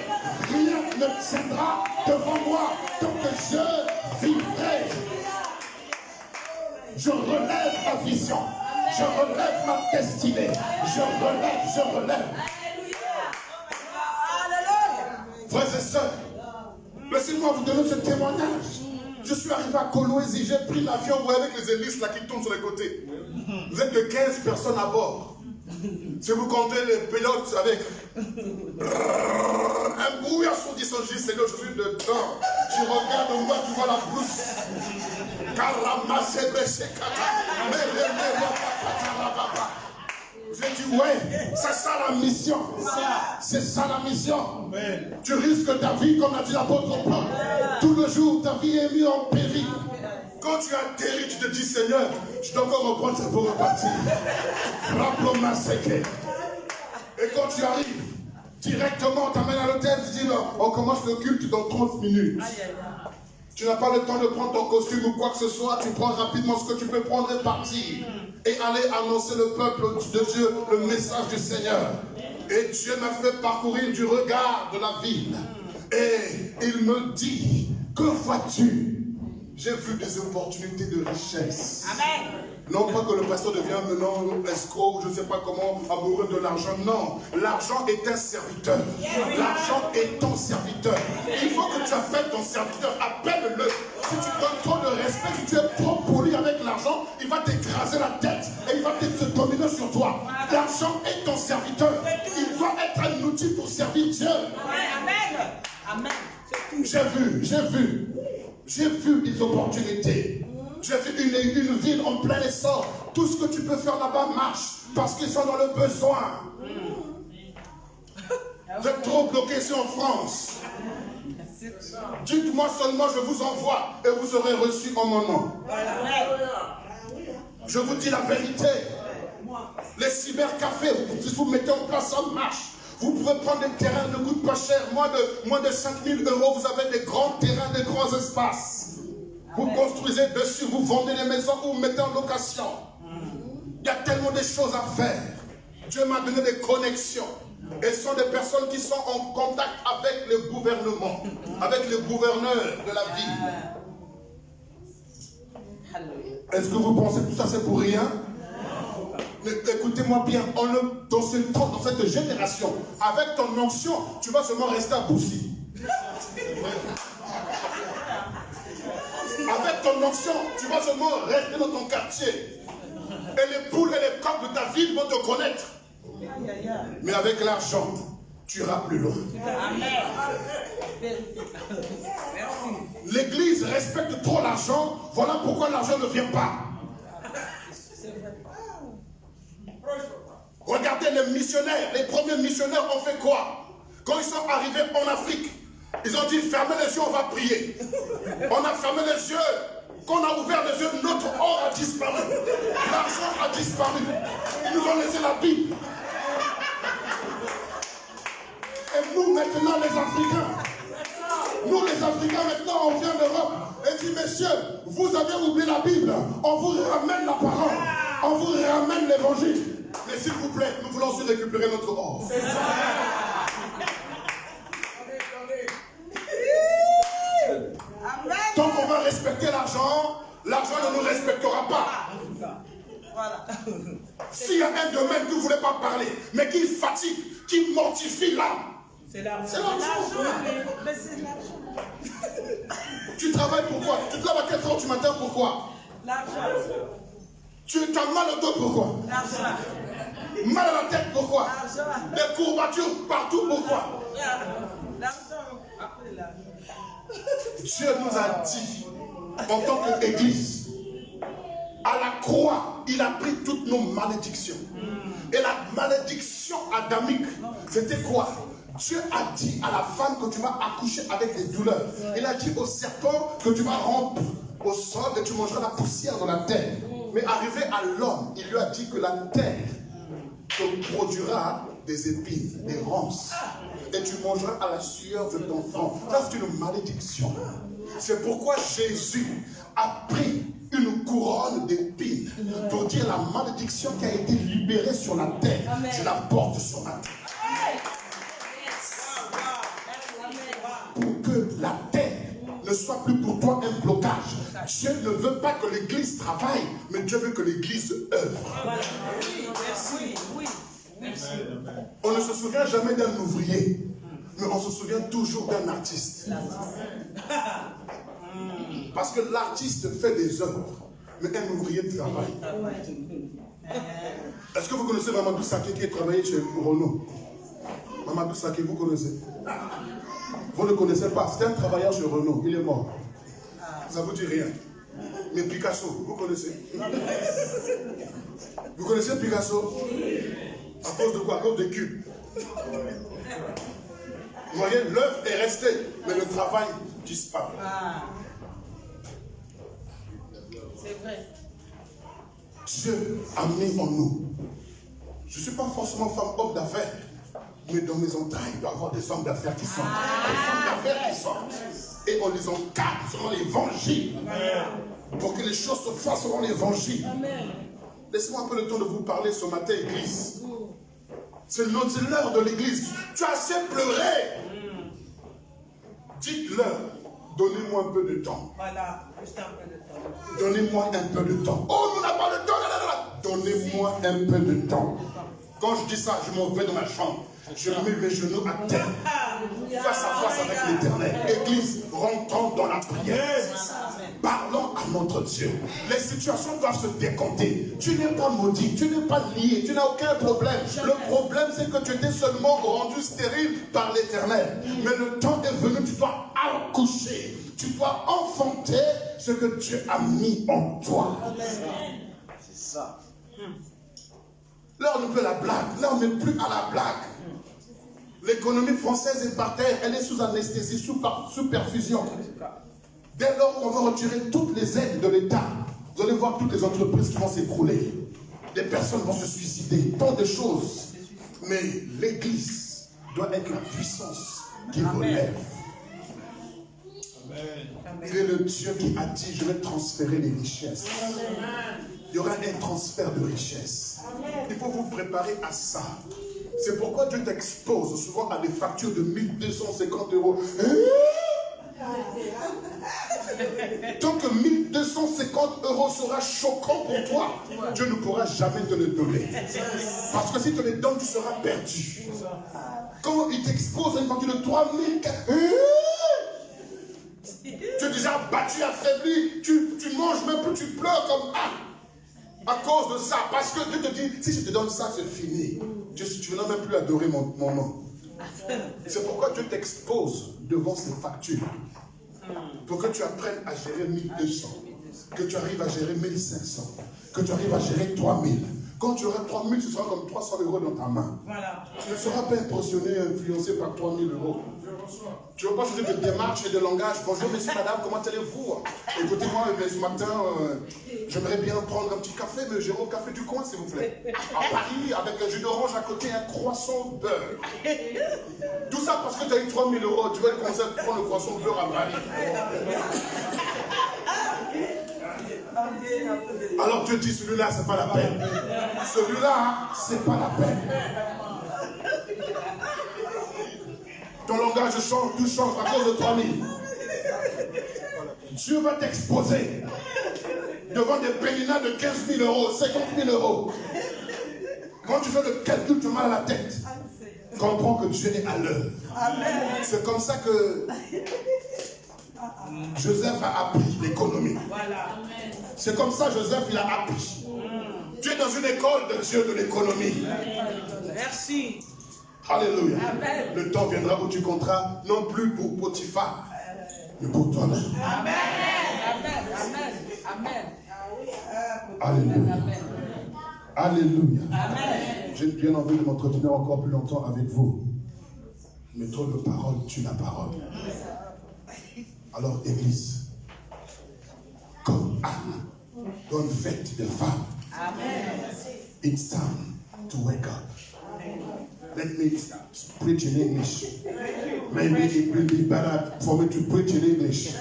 Rien ne tiendra devant moi tant que je vivrai. Je relève ma vision. Je relève ma destinée. Je relève. Frères et sœurs, laissez-moi vous donner ce témoignage. Je Je suis arrivé à Kolwezi, j'ai pris l'avion, vous voyez avec les hélices là qui tournent sur les côtés. Vous êtes que 15 personnes à bord. Si vous comptez les pilotes avec un bruit assourdissant, je dis Seigneur, je suis dedans. Je regarde en moi, tu vois la blouse. J'ai dit ouais, c'est ça la mission. C'est ça la mission. Tu risques ta vie comme l'a dit l'apôtre Paul. Tout le jour, ta vie est mise en péril. Quand tu atterris, tu te dis Seigneur, je dois encore reprendre ça pour repartir. Rappelons-moi séqué. Et quand tu arrives, directement, on t'amène à l'hôtel, tu dis on commence le culte dans 30 minutes. Tu n'as pas le temps de prendre ton costume ou quoi que ce soit, tu prends rapidement ce que tu peux prendre et partir. Et aller annoncer le peuple de Dieu, le message du Seigneur. Et Dieu m'a fait parcourir du regard de la ville. Et il me dit, que vois-tu? J'ai vu des opportunités de richesse. Amen. Non pas que le pasteur devienne maintenant escroc ou je ne sais pas comment, amoureux de l'argent. Non, l'argent est un serviteur. L'argent est ton serviteur. Il faut que tu appelles ton serviteur, appelle-le. Si tu donnes trop de respect, si tu es trop poli avec l'argent, il va t'écraser la tête et il va se dominer sur toi. L'argent est ton serviteur. Il doit être un outil pour servir Dieu. Amen. Amen. J'ai vu des opportunités. J'ai vu une ville en plein essor. Tout ce que tu peux faire là-bas marche parce qu'ils sont dans le besoin. Vous êtes trop bloqués ici en France. Dites-moi seulement, je vous envoie et vous aurez reçu en mon nom. Je vous dis la vérité. Les cybercafés, si vous mettez en place, ça marche. Vous pouvez prendre des terrains ne coûtent pas cher. Moins de 5 000 €, vous avez des grands terrains, des grands espaces. Vous construisez dessus, vous vendez des maisons ou vous mettez en location. Il y a tellement de choses à faire. Dieu m'a donné des connexions. Et ce sont des personnes qui sont en contact avec le gouvernement, avec le gouverneur de la ville. Est-ce que vous pensez que tout ça c'est pour rien? Écoutez-moi bien, dans cette génération, avec ton onction, tu vas seulement rester à Boussy. Avec ton onction, tu vas seulement rester dans ton quartier. Et les poules et les coqs de ta ville vont te connaître. Mais avec l'argent, tu iras plus loin. L'église respecte trop l'argent, voilà pourquoi l'argent ne vient pas. Regardez les missionnaires, les premiers missionnaires ont fait quoi? Quand ils sont arrivés en Afrique, ils ont dit fermez les yeux, on va prier. On a fermé les yeux. Quand on a ouvert les yeux, notre or a disparu. L'argent a disparu. Ils nous ont laissé la Bible. Et nous maintenant les Africains, maintenant on vient d'Europe et dit messieurs, vous avez oublié la Bible, on vous ramène la parole, on vous ramène l'évangile. Mais s'il vous plaît, nous voulons aussi récupérer notre or. Tant qu'on va respecter l'argent, l'argent ne nous respectera pas. Voilà. S'il y a un domaine que vous ne voulez pas parler, mais qui fatigue, qui mortifie l'âme, c'est l'argent. Mais c'est l'argent. Tu travailles pourquoi? Tu te lèves à 4 heures du matin pourquoi? L'argent. Tu as mal au dos pourquoi? L'argent. Mal à la tête pourquoi? L'argent. Des courbatures partout pourquoi? L'argent. Dieu nous a dit, en tant qu'Église, à la croix, il a pris toutes nos malédictions. Et la malédiction adamique, c'était quoi? Dieu a dit à la femme que tu vas accoucher avec des douleurs. Il a dit au serpent que tu vas ramper au sol et tu mangeras la poussière de la terre. Mais arrivé à l'homme, il lui a dit que la terre te produira des épines, des ronces. Et tu mangeras à la sueur de ton front. Ça, c'est une malédiction. C'est pourquoi Jésus a pris une couronne d'épines pour dire la malédiction qui a été libérée sur la terre. Je la porte sur la terre. Pour que la terre ne soit plus pour toi un blocage. Dieu ne veut pas que l'église travaille, mais Dieu veut que l'église œuvre. Merci. On ne se souvient jamais d'un ouvrier, mais on se souvient toujours d'un artiste. Parce que l'artiste fait des œuvres, mais un ouvrier travaille. Est-ce que vous connaissez Mamadou Saké qui a travaillé chez Renault? Mamadou Saké, vous connaissez? Vous ne le connaissez pas. C'était un travailleur chez Renault. Il est mort. Ça ne vous dit rien. Mais Picasso, vous connaissez? Vous connaissez Picasso? À cause de quoi? À cause de cubes. Vous voyez, l'œuvre est restée, mais le travail disparaît. C'est vrai. Dieu a mis en nous. Je ne suis pas forcément femme homme d'affaires, mais dans mes entrailles, il doit y avoir des hommes d'affaires qui sortent. Des femmes d'affaires qui sortent. Et on les encadre selon l'évangile. Pour que les choses se fassent selon l'évangile. Laissez-moi un peu le temps de vous parler ce matin, église. C'est l'heure de l'église. Tu as assez pleuré. Dites-leur, donnez-moi un peu de temps. Voilà, juste un peu de temps. Donnez-moi un peu de temps. Oh, on n'a pas de temps. Donnez-moi un peu de temps. Quand je dis ça, je m'en vais dans ma chambre. Je mets mes genoux à terre. Face à face avec l'Éternel. Église, rentrons dans la prière. Parlons à notre Dieu. Les situations doivent se décompter. Tu n'es pas maudit, tu n'es pas lié, tu n'as aucun problème. Le problème, c'est que tu t'es seulement rendu stérile par l'Éternel. Mais le temps est venu, tu dois accoucher. Tu dois enfanter ce que Dieu a mis en toi. C'est ça. Là, on ne peut la blague. Là, on n'est plus à la blague. L'économie française est par terre. Elle est sous anesthésie, sous perfusion. Dès lors qu'on va retirer toutes les aides de l'État, vous allez voir toutes les entreprises qui vont s'écrouler. Des personnes vont se suicider. Tant de choses. Mais l'Église doit être la puissance qui relève. Il est le Dieu qui a dit, je vais transférer les richesses. Il y aura un transfert de richesses. Il faut vous préparer à ça. C'est pourquoi Dieu t'expose souvent à des factures de 1250 €. Tant que 1250 € sera choquant pour toi, Dieu ne pourra jamais te le donner. Parce que si tu le donnes, tu seras perdu. Quand il t'expose à une facture de 3000 €, tu es déjà battu, affaibli, tu manges même plus, tu pleures comme à cause de ça. Parce que Dieu te dit, si je te donne ça, c'est fini. Tu ne vas même plus adorer mon nom. C'est pourquoi Dieu t'expose devant ces factures. Pour que tu apprennes à gérer 1200. Que tu arrives à gérer 1500. Que tu arrives à gérer 3000. Quand tu auras 3000, ce sera comme 300 € dans ta main. Voilà. Tu ne seras pas impressionné, influencé par 3000 €. Tu ne vas pas changer de démarche et de langage. Bonjour, messieurs, madame, comment allez-vous? Écoutez-moi, ce matin, j'aimerais bien prendre un petit café, mais j'ai mon café du coin, s'il vous plaît. À Paris, avec un jus d'orange à côté, un croissant beurre. Tout ça parce que tu as eu 3000 €. Tu vas commencer à prendre le croissant beurre à Paris. Alors Dieu dit, celui-là, c'est pas la peine. Celui-là, c'est pas la peine. Ton langage change, tout change à cause de 3000. Dieu va t'exposer devant des péninats de 15 000 €, 50 000 €. Quand tu fais le calcul, tu as mal à la tête. Comprends que Dieu est à l'œuvre. C'est comme ça que Joseph a appris l'économie. C'est comme ça que Joseph il a appris. Tu es dans une école de Dieu de l'économie. Merci. Alléluia. Amen. Le temps viendra où tu compteras non plus pour Potiphar, mais pour toi-même. Amen. Amen. Amen. Alléluia. Amen. Alléluia. Amen. J'ai bien envie de m'entretenir encore plus longtemps avec vous. Mais trop de paroles tue la parole. Alors, Église, comme Anne, donne fête des femmes. Amen. It's time to wake up. Let me preach in English. Maybe it will be better for me to preach in English.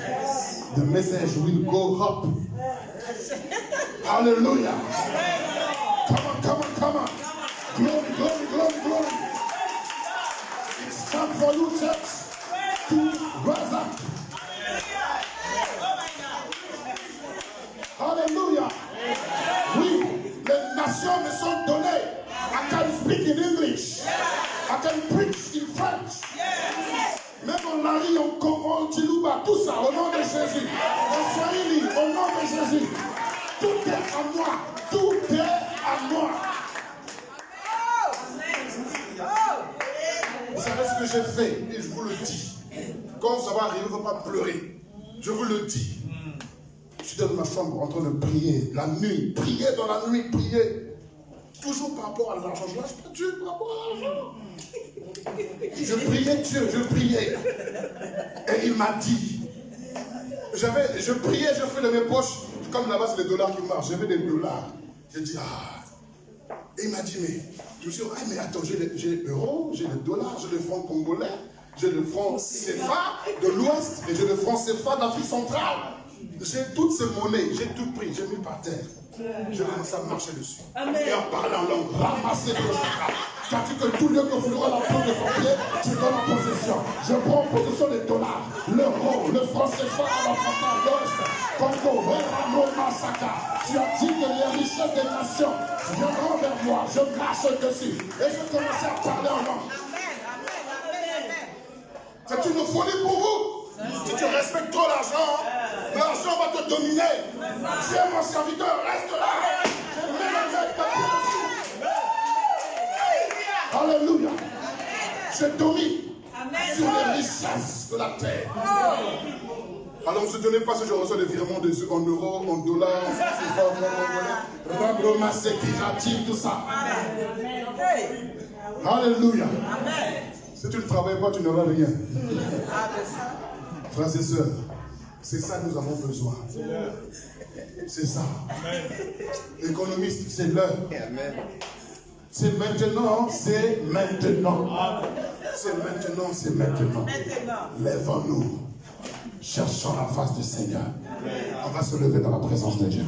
The message will go up. Hallelujah. Come on, come on, come on. Glory, glory, glory, glory. It's time for you, church, to rise up. Hallelujah. Oui, les nations me sont données. I can speak in English. I can preach in French. Même en Lari, en Congo, en Chiluba, tout ça, au nom de Jésus. On j'ai fait, et je vous le dis, quand ça va arriver, il ne faut pas pleurer. Je vous le dis. Je suis dans ma chambre en train de prier, la nuit, prier dans la nuit, prier. Toujours par rapport à l'argent. Je ne lâche pas Dieu par rapport à l'argent. Je priais Dieu, je priais. Et il m'a dit, je priais, je fais de mes poches, comme là-bas c'est les dollars qui marchent, j'avais des dollars. J'ai dit, ah. Et il m'a dit, mais, je me suis dit, ah, mais attends, j'ai l'euro, j'ai le dollar, j'ai le franc congolais, j'ai le franc CFA de l'Ouest et j'ai le franc CFA d'Afrique centrale. J'ai toutes ces monnaies, j'ai tout pris, j'ai mis par terre. Je commence à marcher dessus. Amen. Et en parlant en langue, ramasser le chakra. Tu as dit que tout lieu que foulera la peau de ton pied, tu donnes en possession. Je prends en possession des dollars, l'euro, le franc CFA à la frontière d'Ouest, Congo, Ramo, Massacre. Tu as dit que les richesses des nations viendront vers moi. Je marche dessus. Et je commençais à parler en langue. C'est une folie pour vous. Si tu respectes trop l'argent, l'argent va te dominer. Tu es mon serviteur, reste là. Alléluia. Je domine sur les richesses de la terre. Alors ne se tenez pas si je reçois des virements en euros, en dollars, en francs, en Rabroma, sécurité, tout ça. Alléluia. Si tu ne travailles pas, tu n'auras rien. Frères et sœurs, c'est ça que nous avons besoin. C'est ça. Économiste, c'est l'heure. C'est maintenant, c'est maintenant. C'est maintenant, c'est maintenant. Lèvons-nous. Cherchons la face du Seigneur. On va se lever dans la présence de Dieu.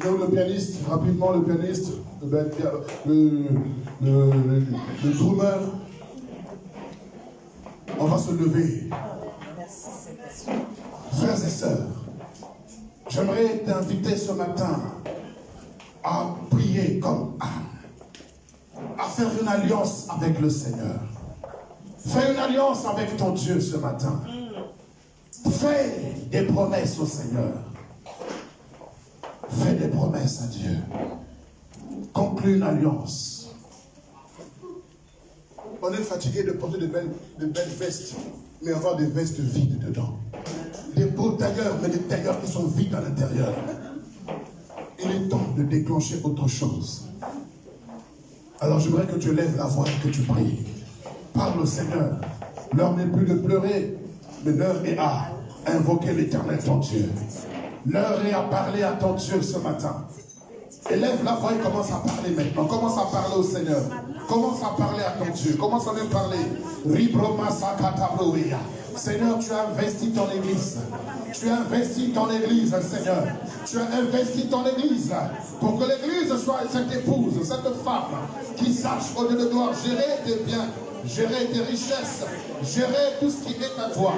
Le pianiste, rapidement le pianiste, le drummer. On va se lever. Frères et sœurs, j'aimerais t'inviter ce matin à prier comme Anne, à faire une alliance avec le Seigneur. Fais une alliance avec ton Dieu ce matin. Fais des promesses au Seigneur. Fais des promesses à Dieu. Conclue une alliance. On est fatigué de porter de belles vestes, mais avoir des vestes vides dedans. Des beaux tailleurs, mais des tailleurs qui sont vides à l'intérieur. Il est temps de déclencher autre chose. Alors j'aimerais que tu lèves la voix et que tu pries. Parle au Seigneur. L'heure n'est plus de pleurer, mais l'heure est à invoquer l'Éternel ton Dieu. L'heure est à parler à ton Dieu ce matin. Élève la voix et commence à parler maintenant. Commence à parler au Seigneur. Commence à parler à ton Dieu. Commence à lui parler. Seigneur, tu as investi ton église. Tu as investi ton église, Seigneur. Tu as investi ton église pour que l'église soit cette épouse, cette femme qui sache au lieu de gloire gérer tes biens, gérer tes richesses, gérer tout ce qui est à toi.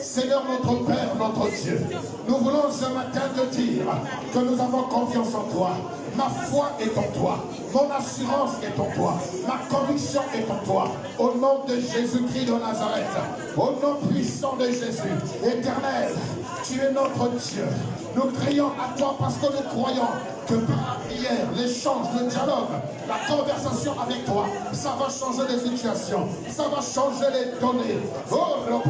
Seigneur notre Père, notre Dieu, nous voulons ce matin te dire que nous avons confiance en toi. Ma foi est en toi. Mon assurance est en toi. Ma conviction est en toi. Au nom de Jésus-Christ de Nazareth. Au nom puissant de Jésus. Éternel, tu es notre Dieu. Nous crions à toi parce que nous croyons que par la prière, l'échange, le dialogue, la conversation avec toi, ça va changer les situations. Ça va changer les données. Oh, oh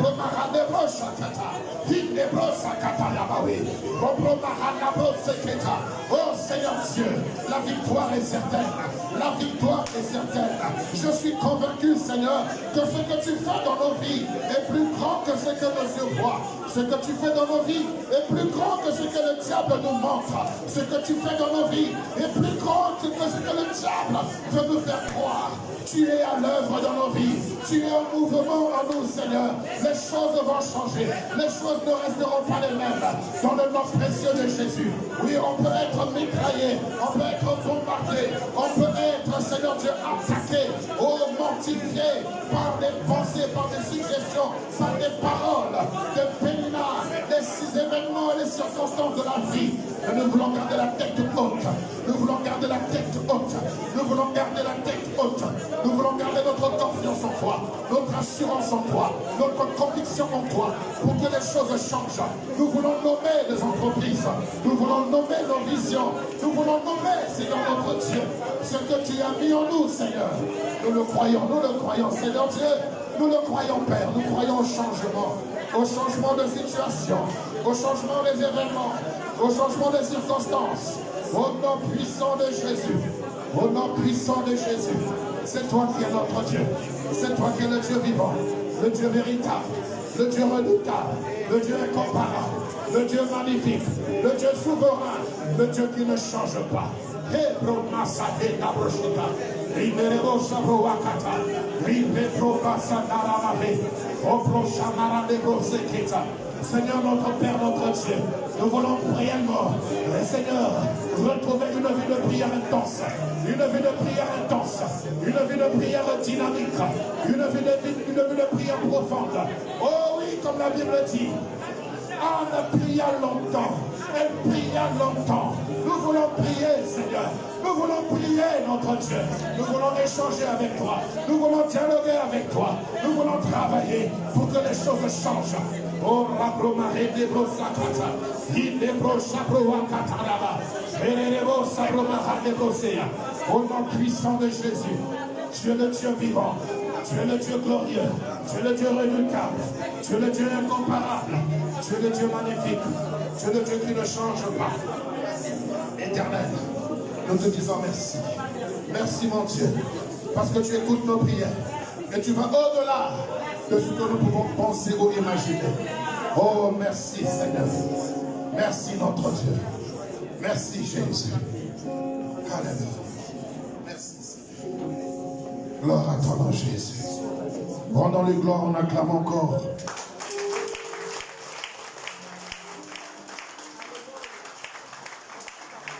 Seigneur Dieu, la victoire est certaine. La victoire est certaine. Je suis convaincu, Seigneur, que ce que tu fais dans nos vies est plus grand que ce que nos yeux voient. Ce que tu fais dans nos vies est plus grand que ce que le diable nous montre. Ce que tu fais dans nos vies est plus grand que ce que le diable veut nous faire croire. Tu es à l'œuvre dans nos vies. Tu es en mouvement en nous, Seigneur. Les choses vont changer. Les choses ne resteront pas les mêmes. Dans le nom précieux de Jésus. Oui, on peut être mitraillé. On peut être bombardé. On peut être, Seigneur Dieu, attaqué. Oh, mortifié par des pensées, par des suggestions, par des paroles de Pénina, les 6 événements et les circonstances de la vie. Mais nous voulons garder la tête haute. Nous voulons garder la tête haute. Nous voulons garder la tête haute. Nous voulons garder notre confiance en toi, notre assurance en toi, notre conviction en toi, pour que les choses changent. Nous voulons nommer les entreprises. Nous voulons nommer nos visions. Nous voulons nommer, Seigneur notre Dieu, ce que tu as mis en nous, Seigneur. Nous le croyons, Seigneur Dieu. Nous le croyons, Père. Nous croyons au changement de situation, au changement des événements, au changement des circonstances. Au nom puissant de Jésus. Au nom puissant de Jésus. C'est toi qui es notre Dieu. C'est toi qui es le Dieu vivant, le Dieu véritable, le Dieu redoutable, le Dieu incomparable, le Dieu magnifique, le Dieu souverain, le Dieu qui ne change pas. Seigneur notre Père, notre Dieu, nous voulons réellement, Seigneur, retrouver une vie de prière intense, une vie de prière intense, une vie de prière dynamique, une vie de prière profonde. Oh oui, comme la Bible dit, Anne pria longtemps, elle pria longtemps. Nous voulons prier, Seigneur. Nous voulons prier, notre Dieu. Nous voulons échanger avec toi. Nous voulons dialoguer avec toi. Nous voulons travailler pour que les choses changent. Oh, Rabromare de Brosakata, Hidebro Chaproakataraba, Erebo Sabromara de Brosea. Au nom puissant de Jésus, tu es le Dieu vivant. Tu es le Dieu glorieux, tu es le Dieu redoutable, tu es le Dieu incomparable, tu es le Dieu magnifique, tu es le Dieu qui ne change pas. Éternel, nous te disons merci. Merci mon Dieu, parce que tu écoutes nos prières et tu vas au-delà de ce que nous pouvons penser ou imaginer. Oh, merci Seigneur. Merci notre Dieu. Merci Jésus. Alléluia. Merci Seigneur. Gloire à toi, Jésus. Rendons-lui gloire, on acclame encore.